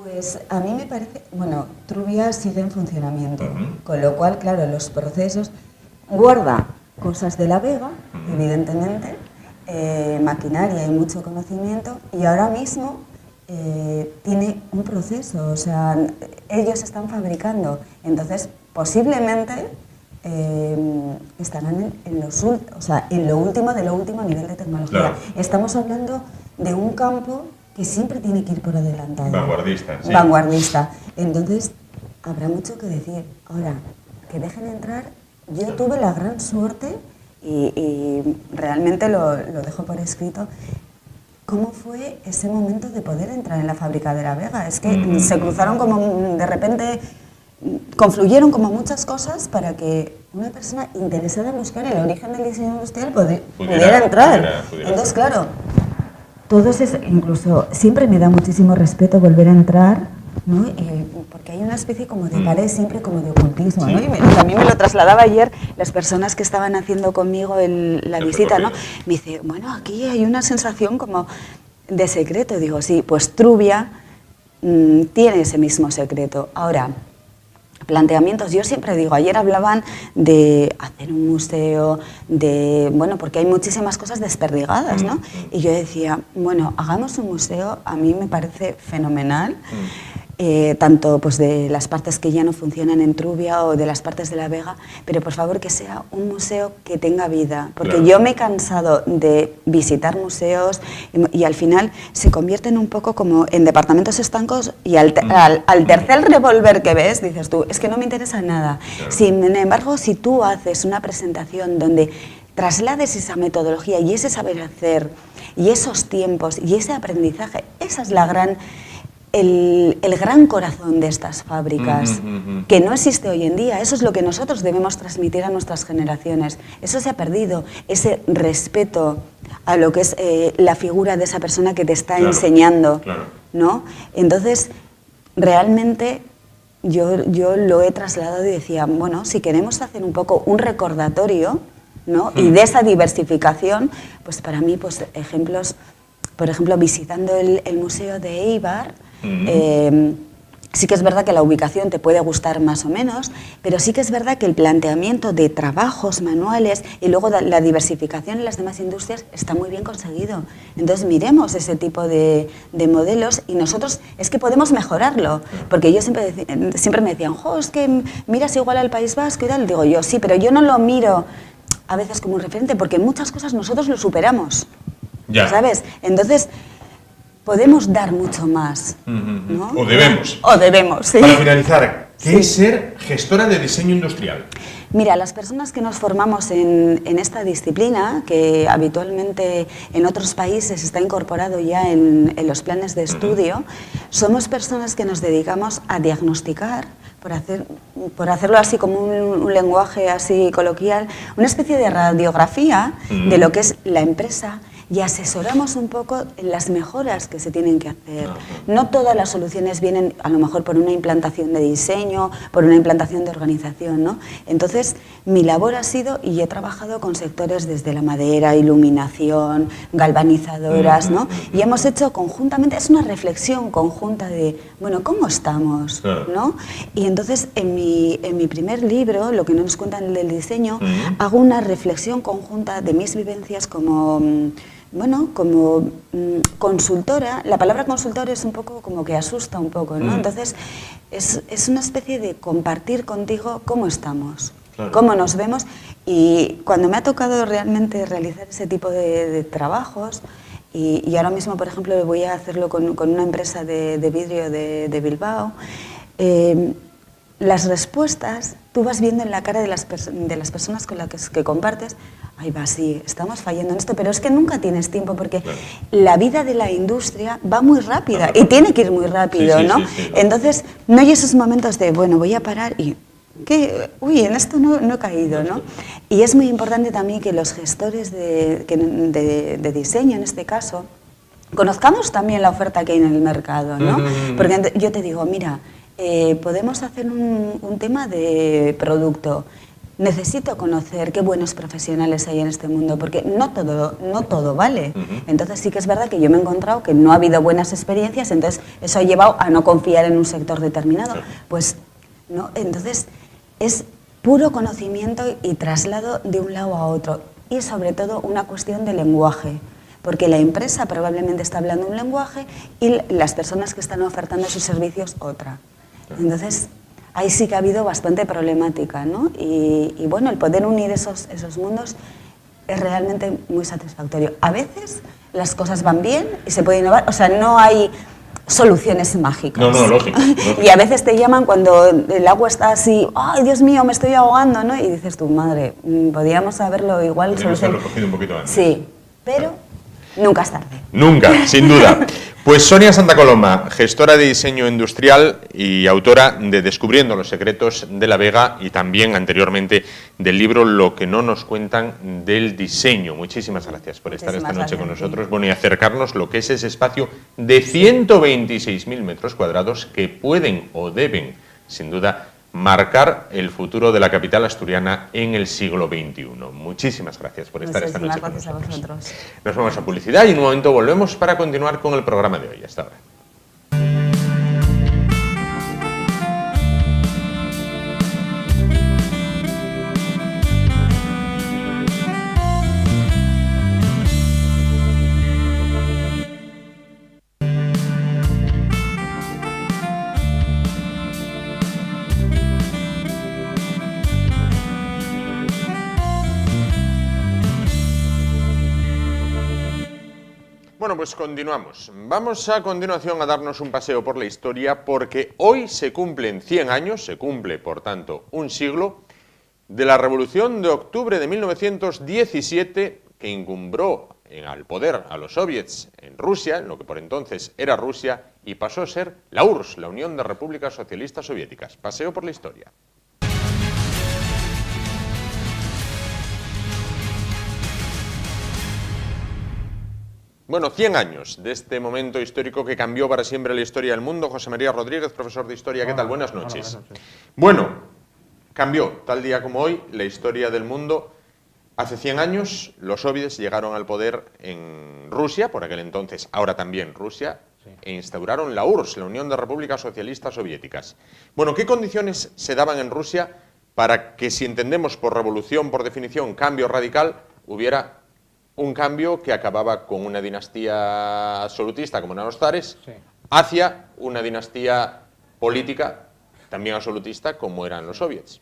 Pues a mí me parece, bueno, Trubia sigue en funcionamiento, con lo cual, claro, los procesos, guarda cosas de La Vega, evidentemente, maquinaria y mucho conocimiento, y ahora mismo tiene un proceso, o sea, ellos están fabricando, entonces posiblemente estarán en lo último de lo último a nivel de tecnología. Claro. Estamos hablando de un campo que siempre tiene que ir por adelantado. Vanguardista, sí. Vanguardista. Entonces, habrá mucho que decir. Ahora, que dejen entrar, yo tuve la gran suerte, y realmente lo dejo por escrito, cómo fue ese momento de poder entrar en la fábrica de La Vega. Es que se cruzaron como de repente, confluyeron como muchas cosas para que una persona interesada en buscar el origen del diseño industrial pudiera entrar. Entonces, claro, incluso siempre me da muchísimo respeto volver a entrar, ¿no? Porque hay una especie como de pared, siempre como de ocultismo, ¿no? Y también me lo trasladaba ayer las personas que estaban haciendo conmigo la visita, ¿no? Me dice, bueno, aquí hay una sensación como de secreto. Digo, sí, pues Trubia tiene ese mismo secreto. Ahora, planteamientos, yo siempre digo, ayer hablaban de hacer un museo, bueno, porque hay muchísimas cosas desperdigadas, ¿no? Y yo decía, bueno, hagamos un museo, a mí me parece fenomenal, tanto pues de las partes que ya no funcionan en Trubia o de las partes de La Vega, pero por favor que sea un museo que tenga vida, porque claro, yo me he cansado de visitar museos y al final se convierten un poco como en departamentos estancos y al tercer revólver que ves dices tú, es que no me interesa nada. Claro. Sin embargo, si tú haces una presentación donde traslades esa metodología y ese saber hacer y esos tiempos y ese aprendizaje, esa es la gran... El gran corazón de estas fábricas, que no existe hoy en día. Eso es lo que nosotros debemos transmitir a nuestras generaciones. Eso se ha perdido, ese respeto a lo que es la figura de esa persona que te está enseñando, ¿no? Entonces, realmente yo lo he trasladado y decía, bueno, si queremos hacer un poco un recordatorio, ¿no? Y de esa diversificación, pues para mí, pues ejemplos, por ejemplo, visitando el Museo de Éibar, sí que es verdad que la ubicación te puede gustar más o menos, pero sí que es verdad que el planteamiento de trabajos manuales y luego la diversificación en las demás industrias está muy bien conseguido. Entonces miremos ese tipo de modelos y nosotros es que podemos mejorarlo, porque yo siempre me decían, es que miras igual al País Vasco y tal, digo yo, sí, pero yo no lo miro a veces como un referente, porque en muchas cosas nosotros lo superamos, ¿sabes? Entonces... podemos dar mucho más, ¿no? O debemos. O debemos, sí. Para finalizar, ¿qué es ser gestora de diseño industrial? Mira, las personas que nos formamos en esta disciplina, que habitualmente en otros países está incorporado ya en los planes de estudio, somos personas que nos dedicamos a diagnosticar, por hacerlo así como un lenguaje así coloquial, una especie de radiografía de lo que es la empresa, y asesoramos un poco en las mejoras que se tienen que hacer. No todas las soluciones vienen a lo mejor por una implantación de diseño, por una implantación de organización, ¿no? Entonces, mi labor ha sido, y he trabajado con sectores desde la madera, iluminación, galvanizadoras, ¿no? Y hemos hecho conjuntamente, es una reflexión conjunta de, bueno, ¿cómo estamos? ¿No? Y entonces, en mi primer libro, lo que no nos cuentan del diseño, hago una reflexión conjunta de mis vivencias como... bueno, como consultora. La palabra consultora es un poco como que asusta un poco, ¿no? Entonces, es una especie de compartir contigo cómo estamos, cómo nos vemos, y cuando me ha tocado realmente realizar ese tipo de trabajos, y ahora mismo, por ejemplo, voy a hacerlo con una empresa de vidrio de Bilbao, las respuestas, tú vas viendo en la cara de las personas con las que compartes, ahí va, sí, estamos fallando en esto, pero es que nunca tienes tiempo porque la vida de la industria va muy rápida y tiene que ir muy rápido, ¿no? Entonces, no hay esos momentos de, bueno, voy a parar y, uy, en esto no he caído, ¿no? Y es muy importante también que los gestores de diseño, en este caso, conozcamos también la oferta que hay en el mercado, ¿no? Porque yo te digo, mira, podemos hacer un tema de producto. Necesito conocer qué buenos profesionales hay en este mundo, porque no todo vale. Entonces sí que es verdad que yo me he encontrado que no ha habido buenas experiencias, entonces eso ha llevado a no confiar en un sector determinado. Pues no, entonces es puro conocimiento y traslado de un lado a otro, y sobre todo una cuestión de lenguaje, porque la empresa probablemente está hablando un lenguaje y las personas que están ofertando sus servicios otra. Entonces, ahí sí que ha habido bastante problemática, ¿no? Y bueno, el poder unir esos mundos es realmente muy satisfactorio. A veces las cosas van bien y se puede innovar, o sea, no hay soluciones mágicas. No, lógico. Y a veces te llaman cuando el agua está así, ¡ay, Dios mío, me estoy ahogando!, ¿no? Y dices tú, madre, podríamos haberlo igual... Podríamos haberlo cogido un poquito antes. Sí, pero nunca es tarde. Nunca, sin duda. Pues Sonia Santa Coloma, gestora de diseño industrial y autora de Descubriendo los secretos de la Vega y también anteriormente del libro Lo que no nos cuentan del diseño. Muchísimas gracias por estar esta noche con nosotros, bueno, y acercarnos lo que es ese espacio de 126.000 metros cuadrados que pueden o deben, sin duda, marcar el futuro de la capital asturiana en el siglo XXI. Muchísimas gracias por estar esta noche con nosotros. Gracias a vosotros. Nos vamos a publicidad y en un momento volvemos para continuar con el programa de hoy. Hasta ahora. Bueno, pues continuamos. Vamos a continuación a darnos un paseo por la historia porque hoy se cumplen 100 años, se cumple por tanto un siglo, de la Revolución de Octubre de 1917 que incumbró al poder a los soviets en Rusia, en lo que por entonces era Rusia, y pasó a ser la URSS, la Unión de Repúblicas Socialistas Soviéticas. Paseo por la historia. Bueno, 100 años de este momento histórico que cambió para siempre la historia del mundo. José María Rodríguez, profesor de Historia, ¿qué tal? Buenas noches. Bueno, cambió, tal día como hoy, la historia del mundo. Hace 100 años los soviets llegaron al poder en Rusia, por aquel entonces, ahora también Rusia, e instauraron la URSS, la Unión de Repúblicas Socialistas Soviéticas. Bueno, ¿qué condiciones se daban en Rusia para que, si entendemos por revolución, por definición, cambio radical, hubiera un cambio que acababa con una dinastía absolutista como eran los zares, hacia una dinastía política también absolutista como eran los soviets?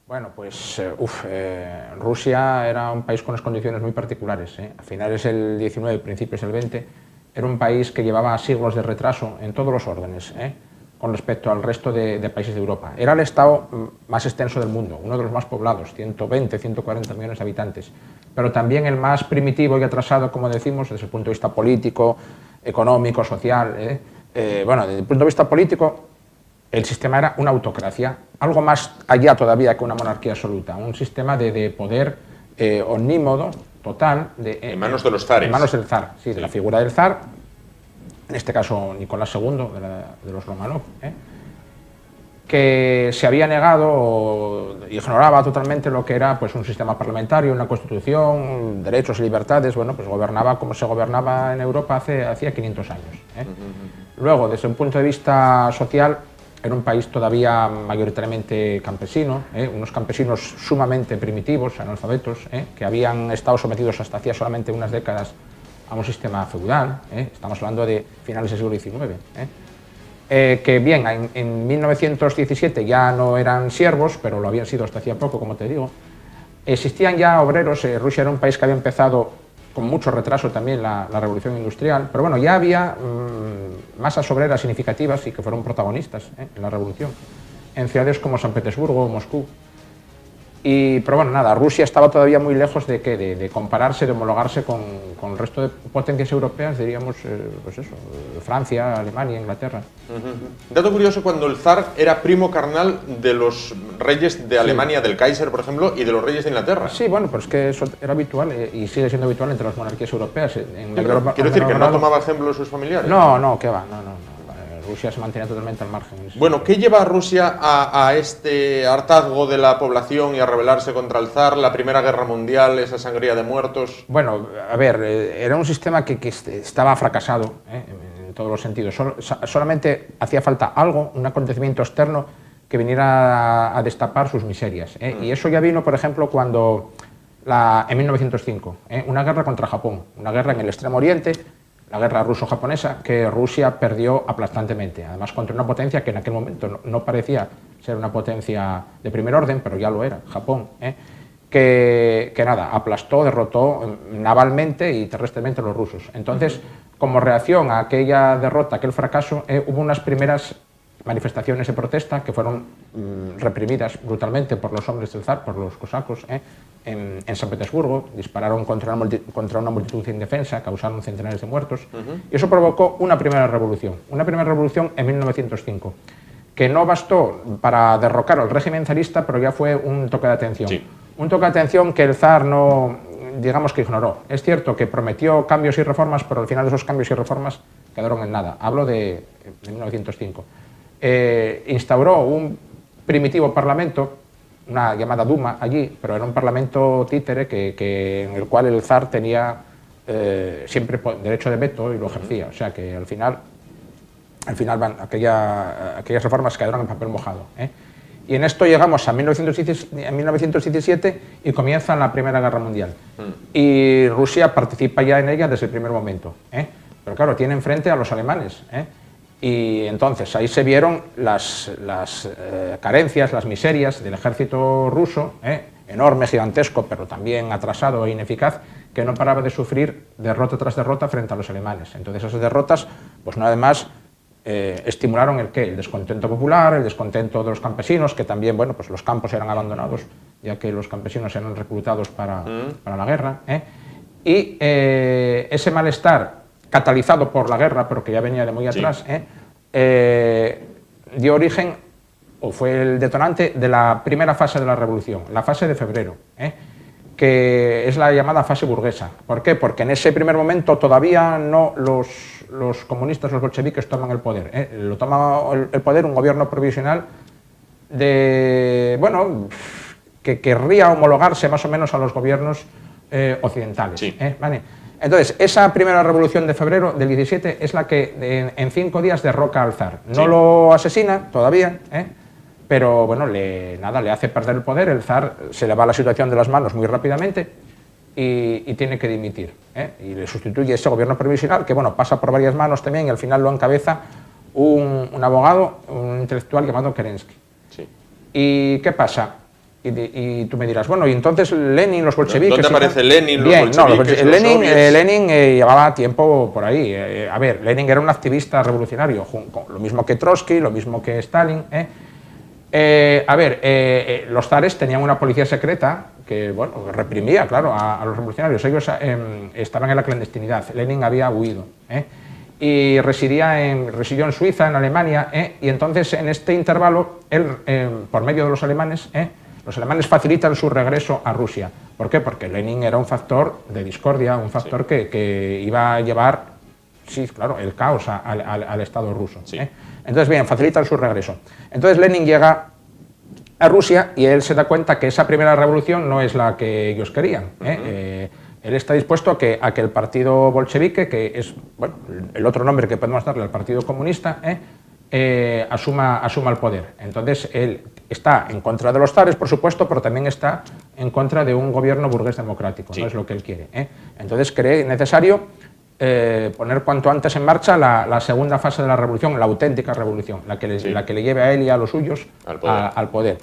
Bueno, pues Rusia era un país con unas condiciones muy particulares. A finales del 19, principios del 20, era un país que llevaba siglos de retraso en todos los órdenes con respecto al resto de países de Europa. Era el estado más extenso del mundo, uno de los más poblados, 120, 140 millones de habitantes, pero también el más primitivo y atrasado, como decimos, desde el punto de vista político, económico, social. Bueno, desde el punto de vista político, el sistema era una autocracia, algo más allá todavía que una monarquía absoluta, un sistema de poder omnímodo, total. En manos de los zares. En manos del zar, sí, de la figura del zar, en este caso Nicolás II, de los Romanov, que se había negado, ignoraba totalmente lo que era pues, un sistema parlamentario, una constitución, derechos y libertades. Bueno, pues gobernaba como se gobernaba en Europa hacía 500 años. Luego, desde un punto de vista social, era un país todavía mayoritariamente campesino, unos campesinos sumamente primitivos, analfabetos, que habían estado sometidos hasta hacía solamente unas décadas a un sistema feudal, estamos hablando de finales del siglo XIX, que bien, en 1917 ya no eran siervos, pero lo habían sido hasta hacía poco, como te digo. Existían ya obreros, Rusia era un país que había empezado con mucho retraso también la revolución industrial, pero bueno, ya había masas obreras significativas y que fueron protagonistas en la revolución, en ciudades como San Petersburgo o Moscú. Pero bueno, nada, Rusia estaba todavía muy lejos de compararse, de homologarse con el resto de potencias europeas, diríamos, pues eso, Francia, Alemania, Inglaterra. Dato curioso, cuando el zar era primo carnal de los reyes de Alemania, del Kaiser, por ejemplo, y de los reyes de Inglaterra. Sí, bueno, pues que eso era habitual y sigue siendo habitual entre las monarquías europeas. Quiero decir que no tomaba ejemplo de sus familiares. No, qué va, no. Rusia se mantenía totalmente al margen. Bueno, ¿qué lleva a Rusia a este hartazgo de la población y a rebelarse contra el zar, la Primera Guerra Mundial, esa sangría de muertos? Bueno, a ver, era un sistema que estaba fracasado en todos los sentidos. Solamente hacía falta algo, un acontecimiento externo que viniera a destapar sus miserias. Y eso ya vino, por ejemplo, cuando en 1905, una guerra contra Japón, una guerra en el Extremo Oriente. la guerra ruso-japonesa, que Rusia perdió aplastantemente, además contra una potencia que en aquel momento no parecía ser una potencia de primer orden, pero ya lo era, Japón, que nada, aplastó, derrotó navalmente y terrestremente a los rusos. Entonces, como reacción a aquella derrota, aquel fracaso, hubo unas primeras manifestaciones de protesta que fueron reprimidas brutalmente por los hombres del zar, por los cosacos, en San Petersburgo. Dispararon contra una multitud indefensa, causaron centenares de muertos, y eso provocó una primera revolución en 1905, que no bastó para derrocar al régimen zarista, pero ya fue un toque de atención. Sí. Un toque de atención que el zar no, digamos que ignoró. Es cierto que prometió cambios y reformas, pero al final esos cambios y reformas quedaron en nada. Hablo de 1905. Instauró un primitivo parlamento, una llamada Duma allí, pero era un parlamento títere en el cual el zar tenía siempre derecho de veto y lo ejercía. O sea que al final aquellas reformas quedaron en papel mojado. Y en esto llegamos a 1917 y comienza la Primera Guerra Mundial. Y Rusia participa ya en ella desde el primer momento. Pero claro, tiene enfrente a los alemanes. Y entonces ahí se vieron las carencias, las miserias del ejército ruso, enorme, gigantesco, pero también atrasado e ineficaz, que no paraba de sufrir derrota tras derrota frente a los alemanes. Entonces esas derrotas, pues nada más, estimularon el descontento popular, el descontento de los campesinos, que también, bueno, pues los campos eran abandonados, ya que los campesinos eran reclutados para la guerra. Y ese malestar, catalizado por la guerra, pero que ya venía de muy atrás, dio origen, o fue el detonante, de la primera fase de la revolución, la fase de febrero, que es la llamada fase burguesa. ¿Por qué? Porque en ese primer momento todavía no los comunistas, los bolcheviques, toman el poder. Lo toma el poder un gobierno provisional que querría homologarse más o menos a los gobiernos occidentales. Sí. ¿Vale? Entonces, esa primera revolución de febrero del 17 es la que en 5 días derroca al zar. No lo asesina todavía, pero bueno, le hace perder el poder. El zar se le va la situación de las manos muy rápidamente y tiene que dimitir. Y le sustituye ese gobierno provisional, que bueno, pasa por varias manos también, y al final lo encabeza un abogado, un intelectual llamado Kerensky. Sí. ¿Y qué pasa? Y tú me dirás, bueno, y entonces Lenin, los bolcheviques... ¿Dónde aparece Lenin, los bolcheviques, los soviets? Lenin llevaba tiempo por ahí. A ver, Lenin era un activista revolucionario, lo mismo que Trotsky, lo mismo que Stalin. Los zares tenían una policía secreta que, bueno, reprimía, claro, a los revolucionarios. Ellos estaban en la clandestinidad. Lenin había huido. Y residió en Suiza, en Alemania, y entonces en este intervalo, él, por medio de los alemanes facilitan su regreso a Rusia. ¿Por qué? Porque Lenin era un factor de discordia, un factor que iba a llevar, sí, claro, el caos al Estado ruso. Sí. Entonces, bien, facilitan su regreso. Entonces Lenin llega a Rusia y él se da cuenta que esa primera revolución no es la que ellos querían. Él está dispuesto a que el partido bolchevique, que es el otro nombre que podemos darle al partido comunista, asuma el poder. Entonces él está en contra de los zares, por supuesto, pero también está en contra de un gobierno burgués democrático. Sí. No es lo que él quiere. Entonces cree necesario poner cuanto antes en marcha la segunda fase de la revolución, la auténtica revolución, la que le lleve a él y a los suyos al poder.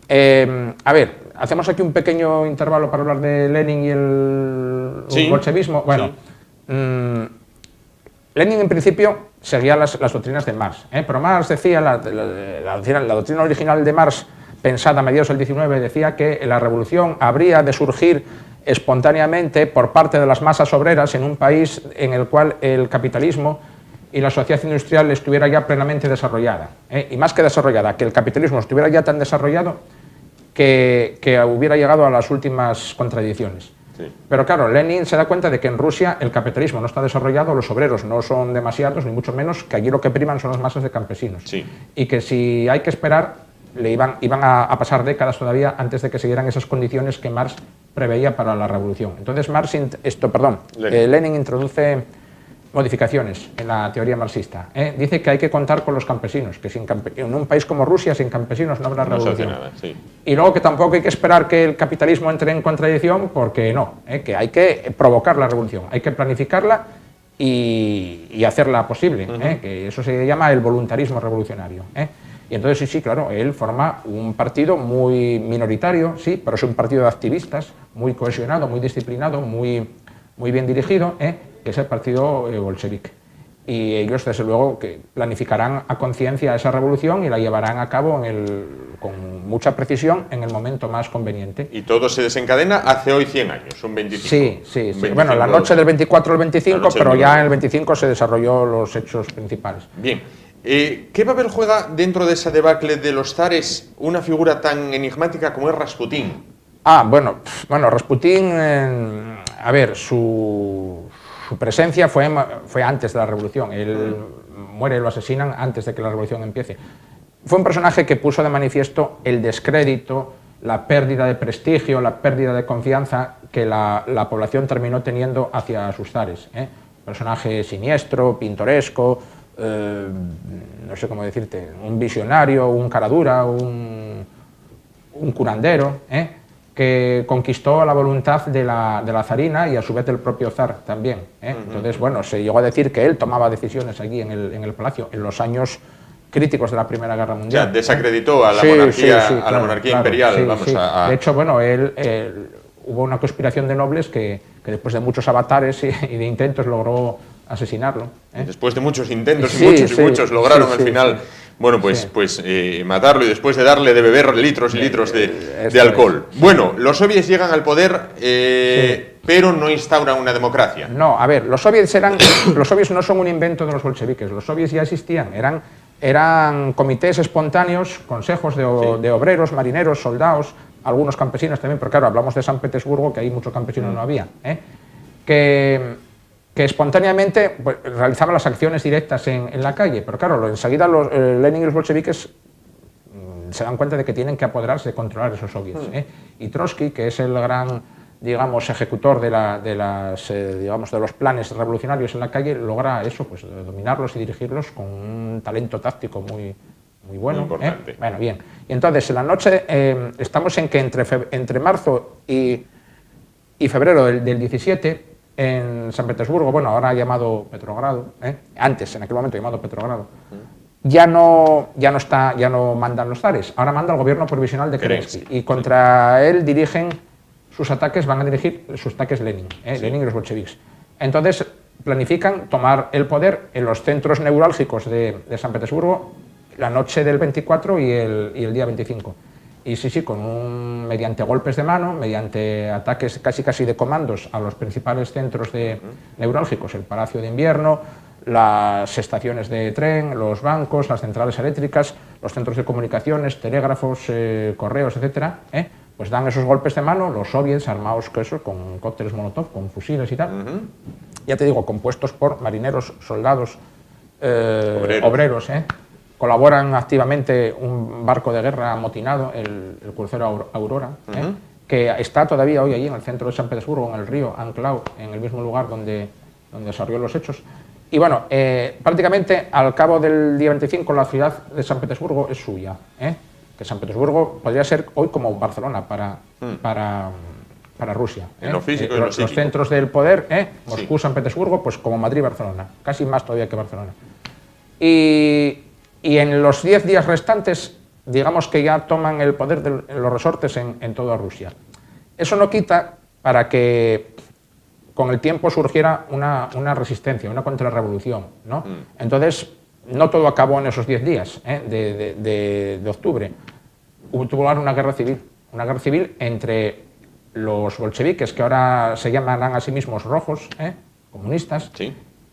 A ver, hacemos aquí un pequeño intervalo para hablar de Lenin y el bolchevismo. Bueno, Lenin en principio seguía las doctrinas de Marx, pero Marx decía, la doctrina original de Marx, pensada a mediados del 19, decía que la revolución habría de surgir espontáneamente por parte de las masas obreras en un país en el cual el capitalismo y la sociedad industrial estuviera ya plenamente desarrollada. Y más que desarrollada, que el capitalismo estuviera ya tan desarrollado que hubiera llegado a las últimas contradicciones. Sí. Pero claro, Lenin se da cuenta de que en Rusia el capitalismo no está desarrollado, los obreros no son demasiados, ni mucho menos, que allí lo que priman son las masas de campesinos. Sí. Y que si hay que esperar, iban a pasar décadas todavía antes de que se dieran esas condiciones que Marx preveía para la revolución. Entonces Lenin introduce modificaciones en la teoría marxista. Dice que hay que contar con los campesinos, que en un país como Rusia sin campesinos no habrá revolución. Nada, sí. Y luego que tampoco hay que esperar que el capitalismo entre en contradicción, porque no, que hay que provocar la revolución, hay que planificarla y hacerla posible, que eso se llama el voluntarismo revolucionario. Y entonces sí, claro, él forma un partido muy minoritario, sí, pero es un partido de activistas, muy cohesionado, muy disciplinado, muy bien dirigido, que es el partido bolchevique. Y ellos, desde luego, que planificarán a conciencia esa revolución y la llevarán a cabo con mucha precisión en el momento más conveniente. Y todo se desencadena hace hoy 100 años, un 25. Sí. 25, bueno, la noche del 24 al 25, pero ya en el 25 se desarrolló los hechos principales. Bien. ¿Qué papel juega dentro de esa debacle de los zares una figura tan enigmática como es Rasputín? Bueno, Rasputín, a ver, su presencia fue antes de la revolución. Él muere, lo asesinan antes de que la revolución empiece. Fue un personaje que puso de manifiesto el descrédito, la pérdida de prestigio, la pérdida de confianza que la población terminó teniendo hacia sus zares. Personaje siniestro, pintoresco, no sé cómo decirte, un visionario, un caradura, un curandero, que conquistó la voluntad de la zarina y a su vez del propio zar también. Entonces, bueno, se llegó a decir que él tomaba decisiones allí en el palacio en los años críticos de la Primera Guerra Mundial. O sea, desacreditó a la monarquía imperial. De hecho, bueno, hubo una conspiración de nobles que después de muchos avatares y de intentos logró asesinarlo. Después de muchos intentos y muchos lograron al final, bueno, pues matarlo y después de darle de beber litros y litros de alcohol. Bueno, los soviets llegan al poder, pero no instauran una democracia. No, a ver, los soviets no son un invento de los bolcheviques, los soviets ya existían, eran comités espontáneos, consejos de obreros, marineros, soldados, algunos campesinos también, pero claro, hablamos de San Petersburgo, que ahí muchos campesinos no había, que espontáneamente pues, realizaban las acciones directas en la calle, pero claro, enseguida Lenin y los bolcheviques se dan cuenta de que tienen que apoderarse de controlar esos soviets. Y Trotsky, que es el gran, digamos, ejecutor de los planes revolucionarios en la calle, logra eso, pues dominarlos y dirigirlos con un talento táctico muy bueno. Muy importante. Bueno, bien. Y entonces, en la noche, estamos en que entre marzo y febrero del 17, en San Petersburgo, bueno, ahora llamado Petrogrado, antes, en aquel momento llamado Petrogrado, ya no mandan los zares, ahora manda el gobierno provisional de Kerensky, y contra él van a dirigir sus ataques Lenin y los bolcheviques. Entonces planifican tomar el poder en los centros neurálgicos de San Petersburgo la noche del 24 y el día 25. Y sí, mediante golpes de mano, mediante ataques casi de comandos a los principales centros neurálgicos, el Palacio de Invierno, las estaciones de tren, los bancos, las centrales eléctricas, los centros de comunicaciones, telégrafos, correos, etcétera, pues dan esos golpes de mano los soviets armados con cócteles Molotov, con fusiles y tal. Ya te digo, compuestos por marineros, soldados, obreros. Colaboran activamente un barco de guerra amotinado, el crucero Aurora, que está todavía hoy allí en el centro de San Petersburgo, en el río, anclado en el mismo lugar donde desarrolló los hechos. Y bueno, prácticamente al cabo del día 25 la ciudad de San Petersburgo es suya. Que San Petersburgo podría ser hoy como Barcelona para Rusia. En lo físico y en lo psíquico. Los centros del poder, Moscú, San Petersburgo, pues como Madrid, Barcelona, casi más todavía que Barcelona. Y en los 10 días restantes, digamos que ya toman el poder de los resortes en toda Rusia. Eso no quita para que con el tiempo surgiera una resistencia, una contrarrevolución, ¿no? Entonces, no todo acabó en esos 10 días de octubre. Tuvo lugar una guerra civil entre los bolcheviques, que ahora se llamarán a sí mismos rojos, comunistas,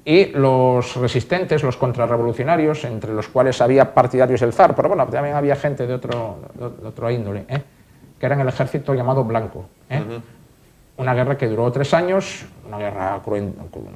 y los resistentes, los contrarrevolucionarios, entre los cuales había partidarios del zar, pero bueno, también había gente de otro índole, que eran el ejército llamado blanco. Una guerra que duró 3 años, una guerra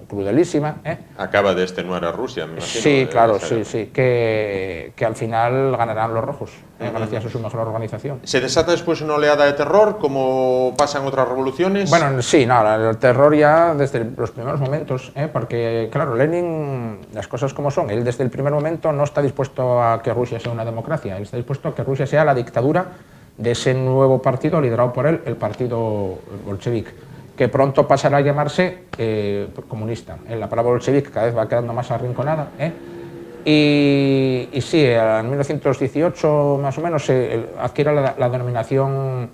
crudelísima. Acaba de extenuar a Rusia, me imagino. Sí, claro, sí, que al final ganarán los rojos, gracias a su mejor organización. ¿Se desata después una oleada de terror, como pasan otras revoluciones? Bueno, sí, no, el terror ya desde los primeros momentos, porque, claro, Lenin, las cosas como son, él desde el primer momento no está dispuesto a que Rusia sea una democracia, él está dispuesto a que Rusia sea la dictadura de ese nuevo partido liderado por él, el partido bolchevique. que pronto pasará a llamarse comunista. La palabra bolchevique cada vez va quedando más arrinconada. Y sí, en 1918 más o menos se adquiere la denominación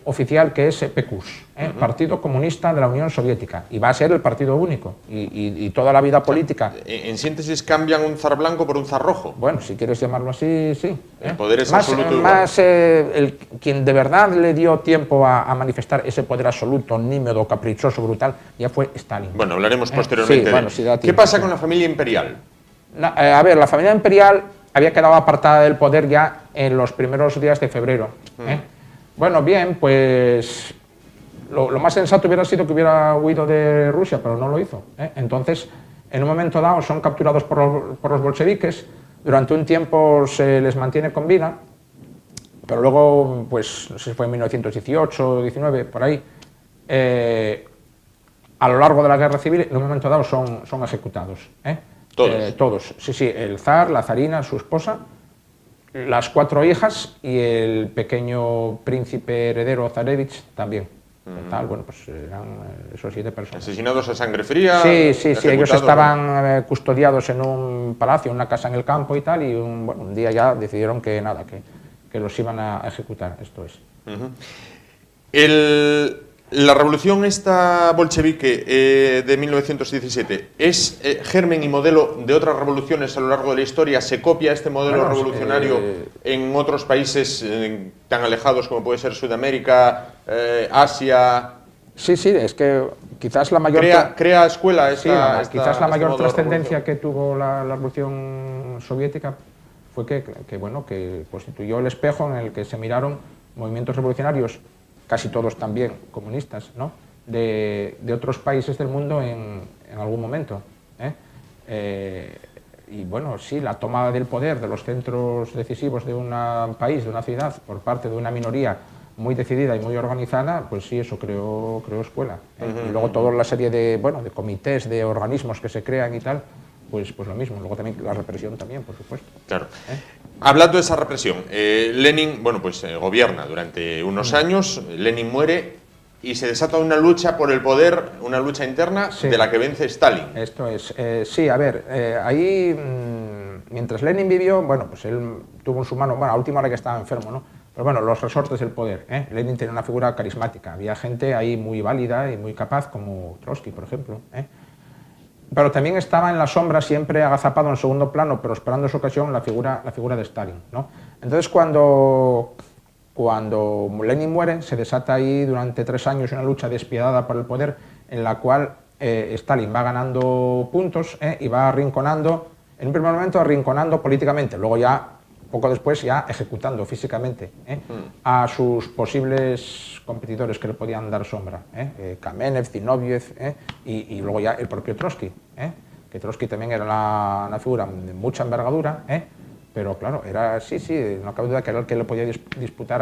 oficial, que es PQS, Partido Comunista de la Unión Soviética, y va a ser el partido único, y toda la vida política. En síntesis, cambian un zar blanco por un zar rojo. Bueno, si quieres llamarlo así, sí. El poder es más, absoluto más quien de verdad le dio tiempo a manifestar ese poder absoluto, nímido, caprichoso, brutal, ya fue Stalin. Bueno, hablaremos posteriormente. Sí, bueno, si da tiempo. ¿Qué pasa con la familia imperial? A ver, la familia imperial había quedado apartada del poder ya en los primeros días de febrero. Bueno, bien, pues lo más sensato hubiera sido que hubiera huido de Rusia, pero no lo hizo. Entonces, en un momento dado, son capturados por los bolcheviques, durante un tiempo se les mantiene con vida, pero luego, pues, no sé si fue en 1918, 19, por ahí, a lo largo de la guerra civil, en un momento dado son ejecutados. ¿Todos? Todos, sí, el zar, la zarina, su esposa, las 4 hijas y el pequeño príncipe heredero zarevich también. Total, bueno, pues eran esos 7 personas. ¿Asesinados a sangre fría? Sí, ellos estaban ¿no? custodiados en un palacio, en una casa en el campo y tal, y un día ya decidieron que nada, que los iban a ejecutar, esto es. La revolución esta bolchevique de 1917 es germen y modelo de otras revoluciones a lo largo de la historia. ¿Se copia este modelo revolucionario en otros países tan alejados como puede ser Sudamérica, Asia? Sí, es que quizás la mayor... ¿Crea escuela quizás la mayor trascendencia que tuvo la revolución soviética fue que constituyó el espejo en el que se miraron movimientos revolucionarios, casi todos también comunistas, ¿no?, de otros países del mundo en algún momento. Y bueno, sí, la toma del poder de los centros decisivos de un país, de una ciudad, por parte de una minoría muy decidida y muy organizada, pues sí, eso creó escuela. Y luego toda la serie de comités, de organismos que se crean y tal, pues lo mismo. Luego también la represión también, por supuesto. Claro. Hablando de esa represión, Lenin, gobierna durante unos años, Lenin muere y se desata una lucha por el poder, una lucha interna de la que vence Stalin. Esto es, sí, a ver, ahí, mientras Lenin vivió, pues él tuvo en su mano, a última hora que estaba enfermo, ¿no?, pero bueno, los resortes del poder. Lenin tenía una figura carismática, había gente ahí muy válida y muy capaz, como Trotsky, por ejemplo. Pero también estaba en la sombra, siempre agazapado en segundo plano, pero esperando su ocasión, la figura de Stalin, ¿no? Entonces, cuando Lenin muere, se desata ahí durante 3 años una lucha despiadada por el poder, en la cual Stalin va ganando puntos y va arrinconando, en un primer momento arrinconando políticamente, luego ya, poco después, ya ejecutando físicamente a sus posibles competidores que le podían dar sombra, Kamenev, Zinoviev, y luego ya el propio Trotsky, que Trotsky también era una figura de mucha envergadura, pero claro, no cabe duda que era el que le podía disputar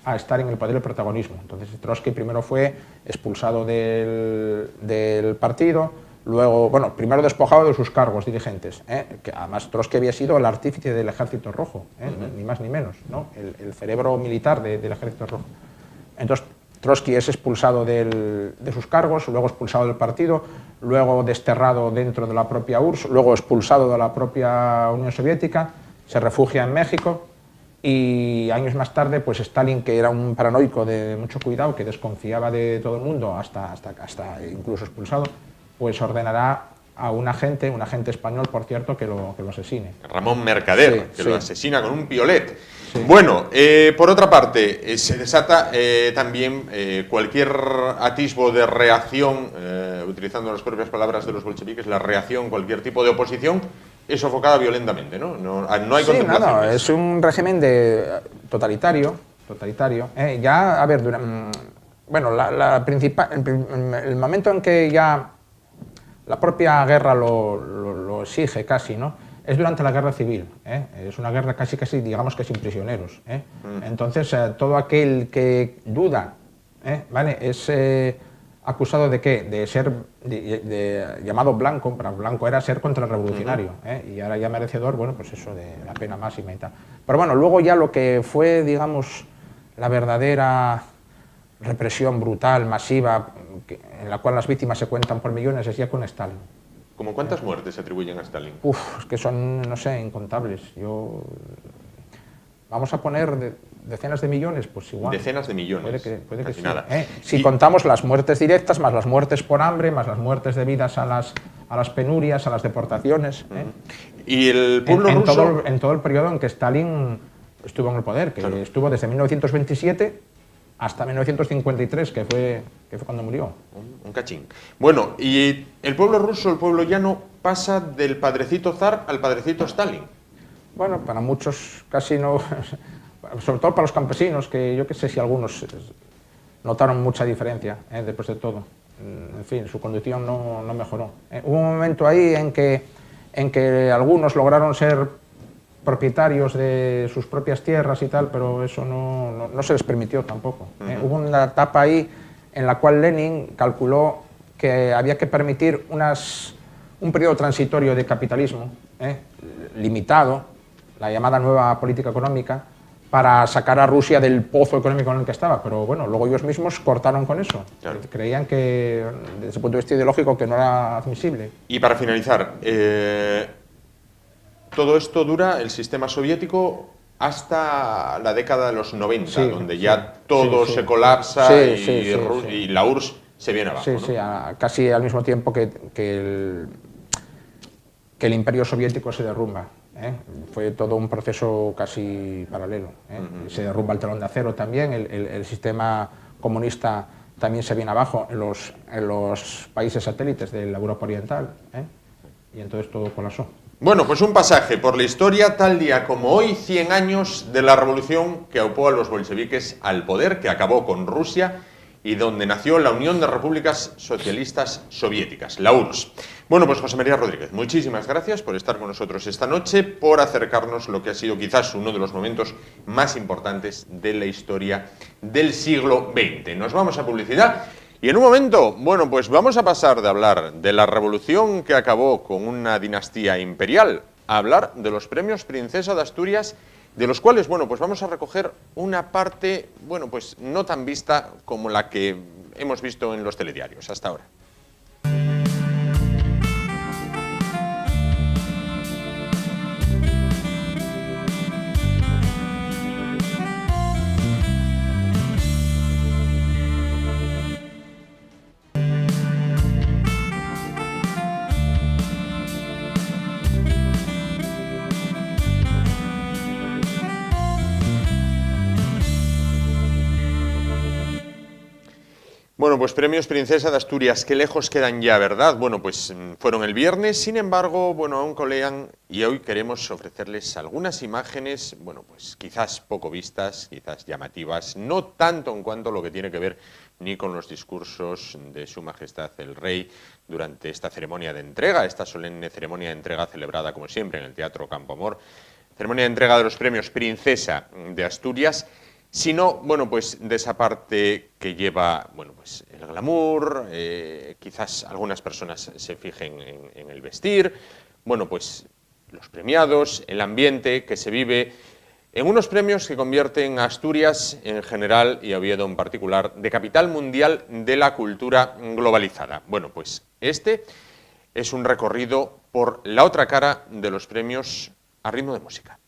a Stalin el poder y el protagonismo. Entonces Trotsky primero fue expulsado del partido, luego, primero despojado de sus cargos dirigentes, que además Trotsky había sido el artífice del Ejército Rojo, ni más ni menos, ¿no?, el cerebro militar del Ejército Rojo. Entonces Trotsky es expulsado de sus cargos, luego expulsado del partido, luego desterrado dentro de la propia URSS, luego expulsado de la propia Unión Soviética, se refugia en México y años más tarde, pues Stalin, que era un paranoico de mucho cuidado, que desconfiaba de todo el mundo, hasta incluso expulsado, pues ordenará a un agente español, por cierto, que lo asesine. Ramón Mercader, lo asesina con un piolet. Sí. Bueno, por otra parte, se desata también cualquier atisbo de reacción, utilizando las propias palabras de los bolcheviques, la reacción, cualquier tipo de oposición, es sofocada violentamente, ¿no? No hay contemplaciones. No, es un régimen totalitario. Ya, a ver, el momento en que ya la propia guerra lo exige casi, ¿no?, es durante la guerra civil. Es una guerra casi, digamos que sin prisioneros. Entonces, todo aquel que duda, ¿vale?, es acusado de ¿qué? De ser llamado blanco. Para blanco era ser contrarrevolucionario, y ahora ya merecedor, pues eso, de la pena máxima y tal. Pero bueno, luego ya lo que fue, digamos, la verdadera represión brutal, masiva, en la cual las víctimas se cuentan por millones, es ya con Stalin. ¿Cómo cuántas muertes se atribuyen a Stalin? Es que son, no sé, incontables. Vamos a poner decenas de millones, pues igual. Decenas de millones. Puede que casi sí. nada. Si contamos las muertes directas, más las muertes por hambre, más las muertes debidas a las penurias, a las deportaciones. Y el pueblo ruso... En todo el periodo en que Stalin estuvo en el poder, que estuvo desde 1927 hasta 1953, que fue cuando murió. Un cachín. Bueno, y el pueblo ruso, el pueblo llano, pasa del padrecito zar al padrecito Stalin. Bueno, para muchos casi no, sobre todo para los campesinos, que yo que sé si algunos notaron mucha diferencia después de todo. En fin, su condición no mejoró. Hubo un momento ahí en que algunos lograron ser propietarios de sus propias tierras y tal, pero eso no se les permitió tampoco. Hubo una etapa ahí en la cual Lenin calculó que había que permitir un periodo transitorio de capitalismo limitado, la llamada nueva política económica, para sacar a Rusia del pozo económico en el que estaba, pero bueno, luego ellos mismos cortaron con eso. Claro. Creían que, desde el punto de vista ideológico, que no era admisible. Y para finalizar, todo esto dura, el sistema soviético, hasta la década de los 90, donde ya todo se colapsa y la URSS se viene abajo. Sí, casi al mismo tiempo que el imperio soviético se derrumba. Fue todo un proceso casi paralelo. Se derrumba el telón de acero también, el sistema comunista también se viene abajo en los países satélites de la Europa Oriental, y entonces todo colapsó. Bueno, pues un pasaje por la historia, tal día como hoy, 100 años de la revolución que aupó a los bolcheviques al poder, que acabó con Rusia y donde nació la Unión de Repúblicas Socialistas Soviéticas, la URSS. Bueno, pues José María Rodríguez, muchísimas gracias por estar con nosotros esta noche, por acercarnos lo que ha sido quizás uno de los momentos más importantes de la historia del siglo XX. Nos vamos a publicidad y en un momento, bueno, pues vamos a pasar de hablar de la revolución que acabó con una dinastía imperial a hablar de los premios Princesa de Asturias, de los cuales, bueno, pues vamos a recoger una parte, bueno, pues no tan vista como la que hemos visto en los telediarios hasta ahora. Bueno, pues premios Princesa de Asturias, qué lejos quedan ya, ¿verdad? Bueno, pues fueron el viernes, sin embargo, bueno, aún colean y hoy queremos ofrecerles algunas imágenes, bueno, pues quizás poco vistas, quizás llamativas, no tanto en cuanto a lo que tiene que ver ni con los discursos de Su Majestad el Rey durante esta ceremonia de entrega, esta solemne ceremonia de entrega celebrada, como siempre, en el Teatro Campo Amor, ceremonia de entrega de los premios Princesa de Asturias, sino, bueno, pues de esa parte que lleva, bueno, pues el glamour, quizás algunas personas se fijen en el vestir, bueno, pues los premiados, el ambiente que se vive en unos premios que convierten a Asturias en general y a Oviedo en particular de capital mundial de la cultura globalizada. Bueno, pues este es un recorrido por la otra cara de los premios a ritmo de música.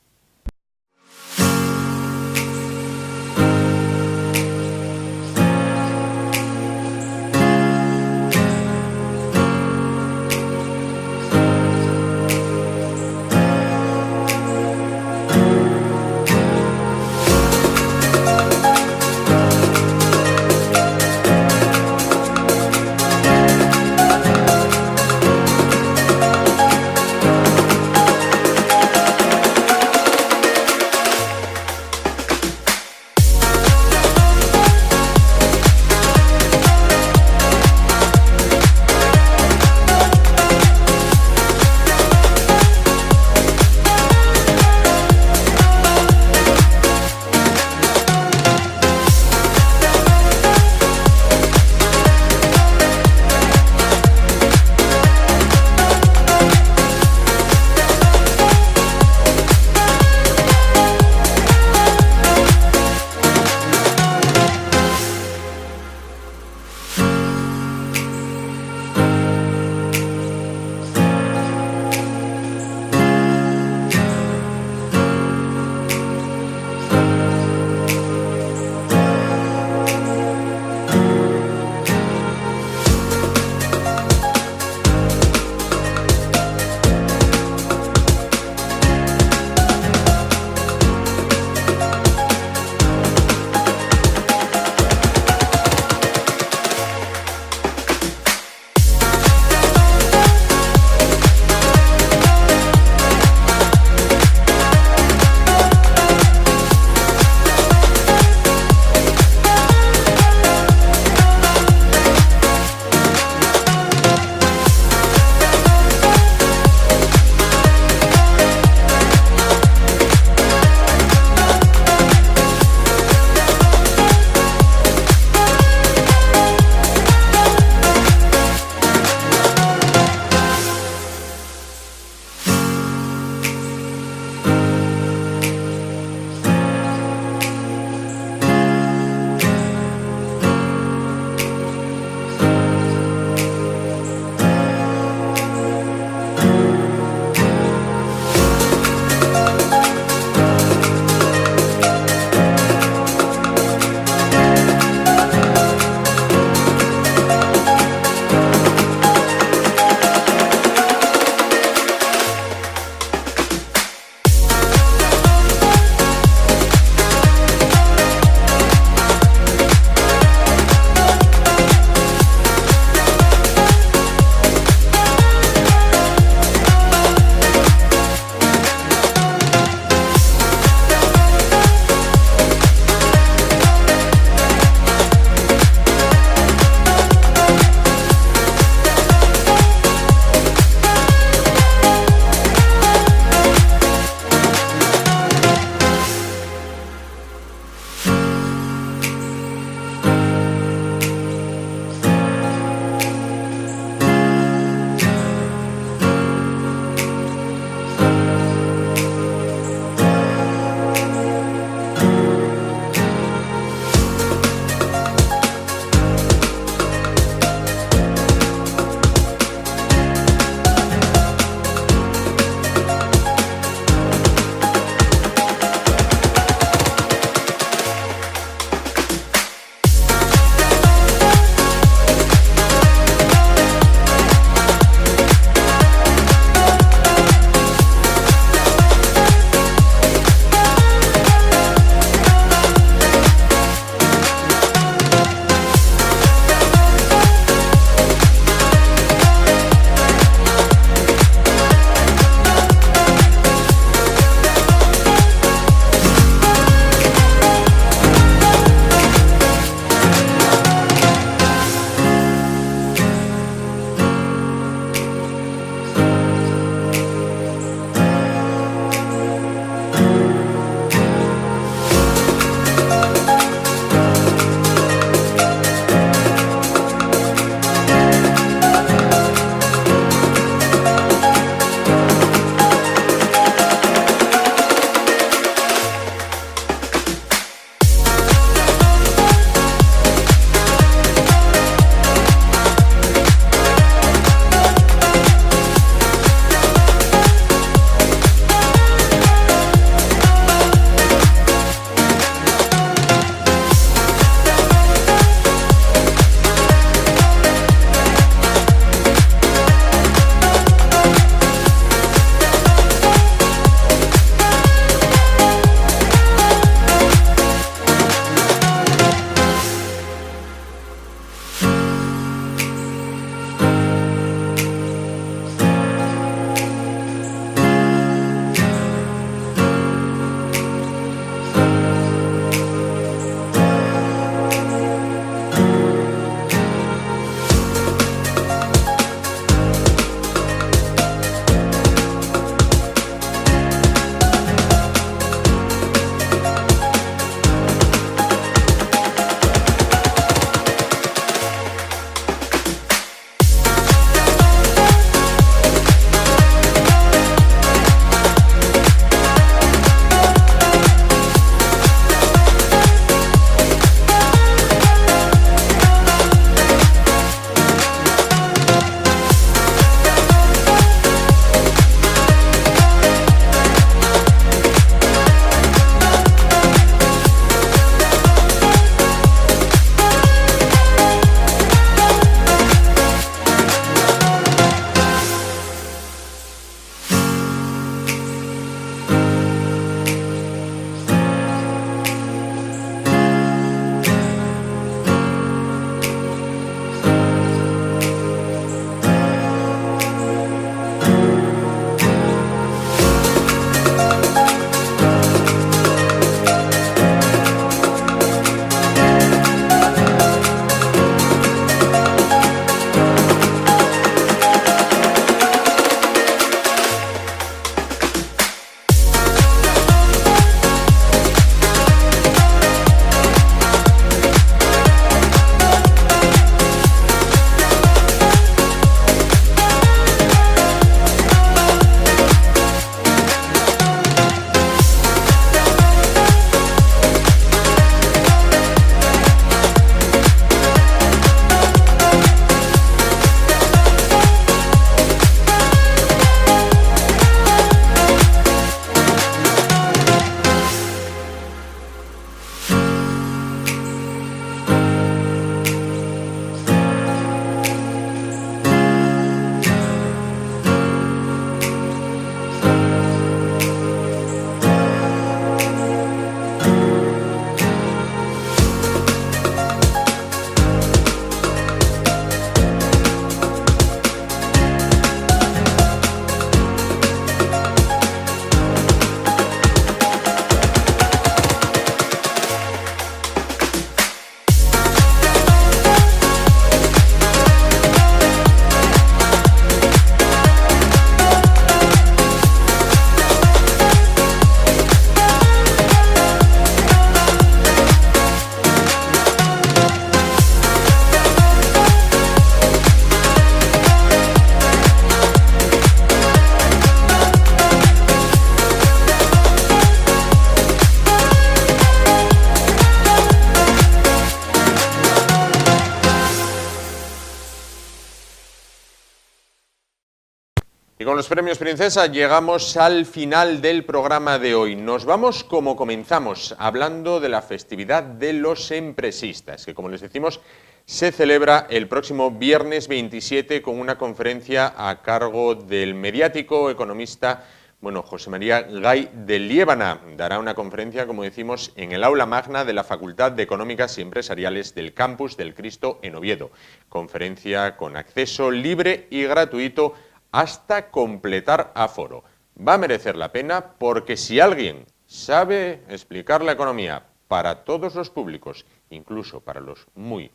con los premios Princesa llegamos al final del programa de hoy. Nos vamos como comenzamos, hablando de la festividad de los empresistas, que como les decimos, se celebra el próximo viernes 27 con una conferencia a cargo del mediático economista José María Gay de Liébana. Dará una conferencia, como decimos, en el aula magna de la Facultad de Económicas y Empresariales del Campus del Cristo en Oviedo. Conferencia con acceso libre y gratuito hasta completar aforo. Va a merecer la pena porque si alguien sabe explicar la economía para todos los públicos, incluso para los muy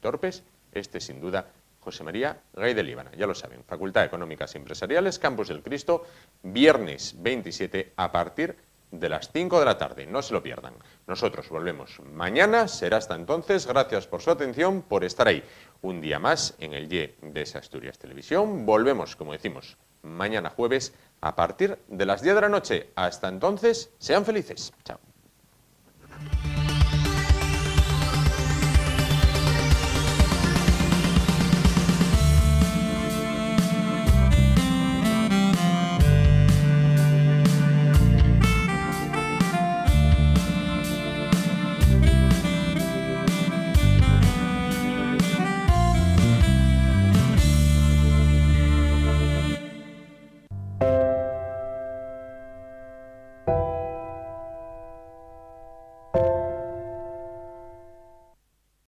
torpes, este sin duda José María Gay de Liébana. Ya lo saben, Facultad de Económicas y Empresariales, Campus del Cristo, viernes 27 a partir de las 5 de la tarde. No se lo pierdan. Nosotros volvemos mañana. Será hasta entonces. Gracias por su atención, por estar ahí un día más en el Y de Asturias Televisión. Volvemos, como decimos, mañana jueves a partir de las 10 de la noche. Hasta entonces, sean felices. Chao.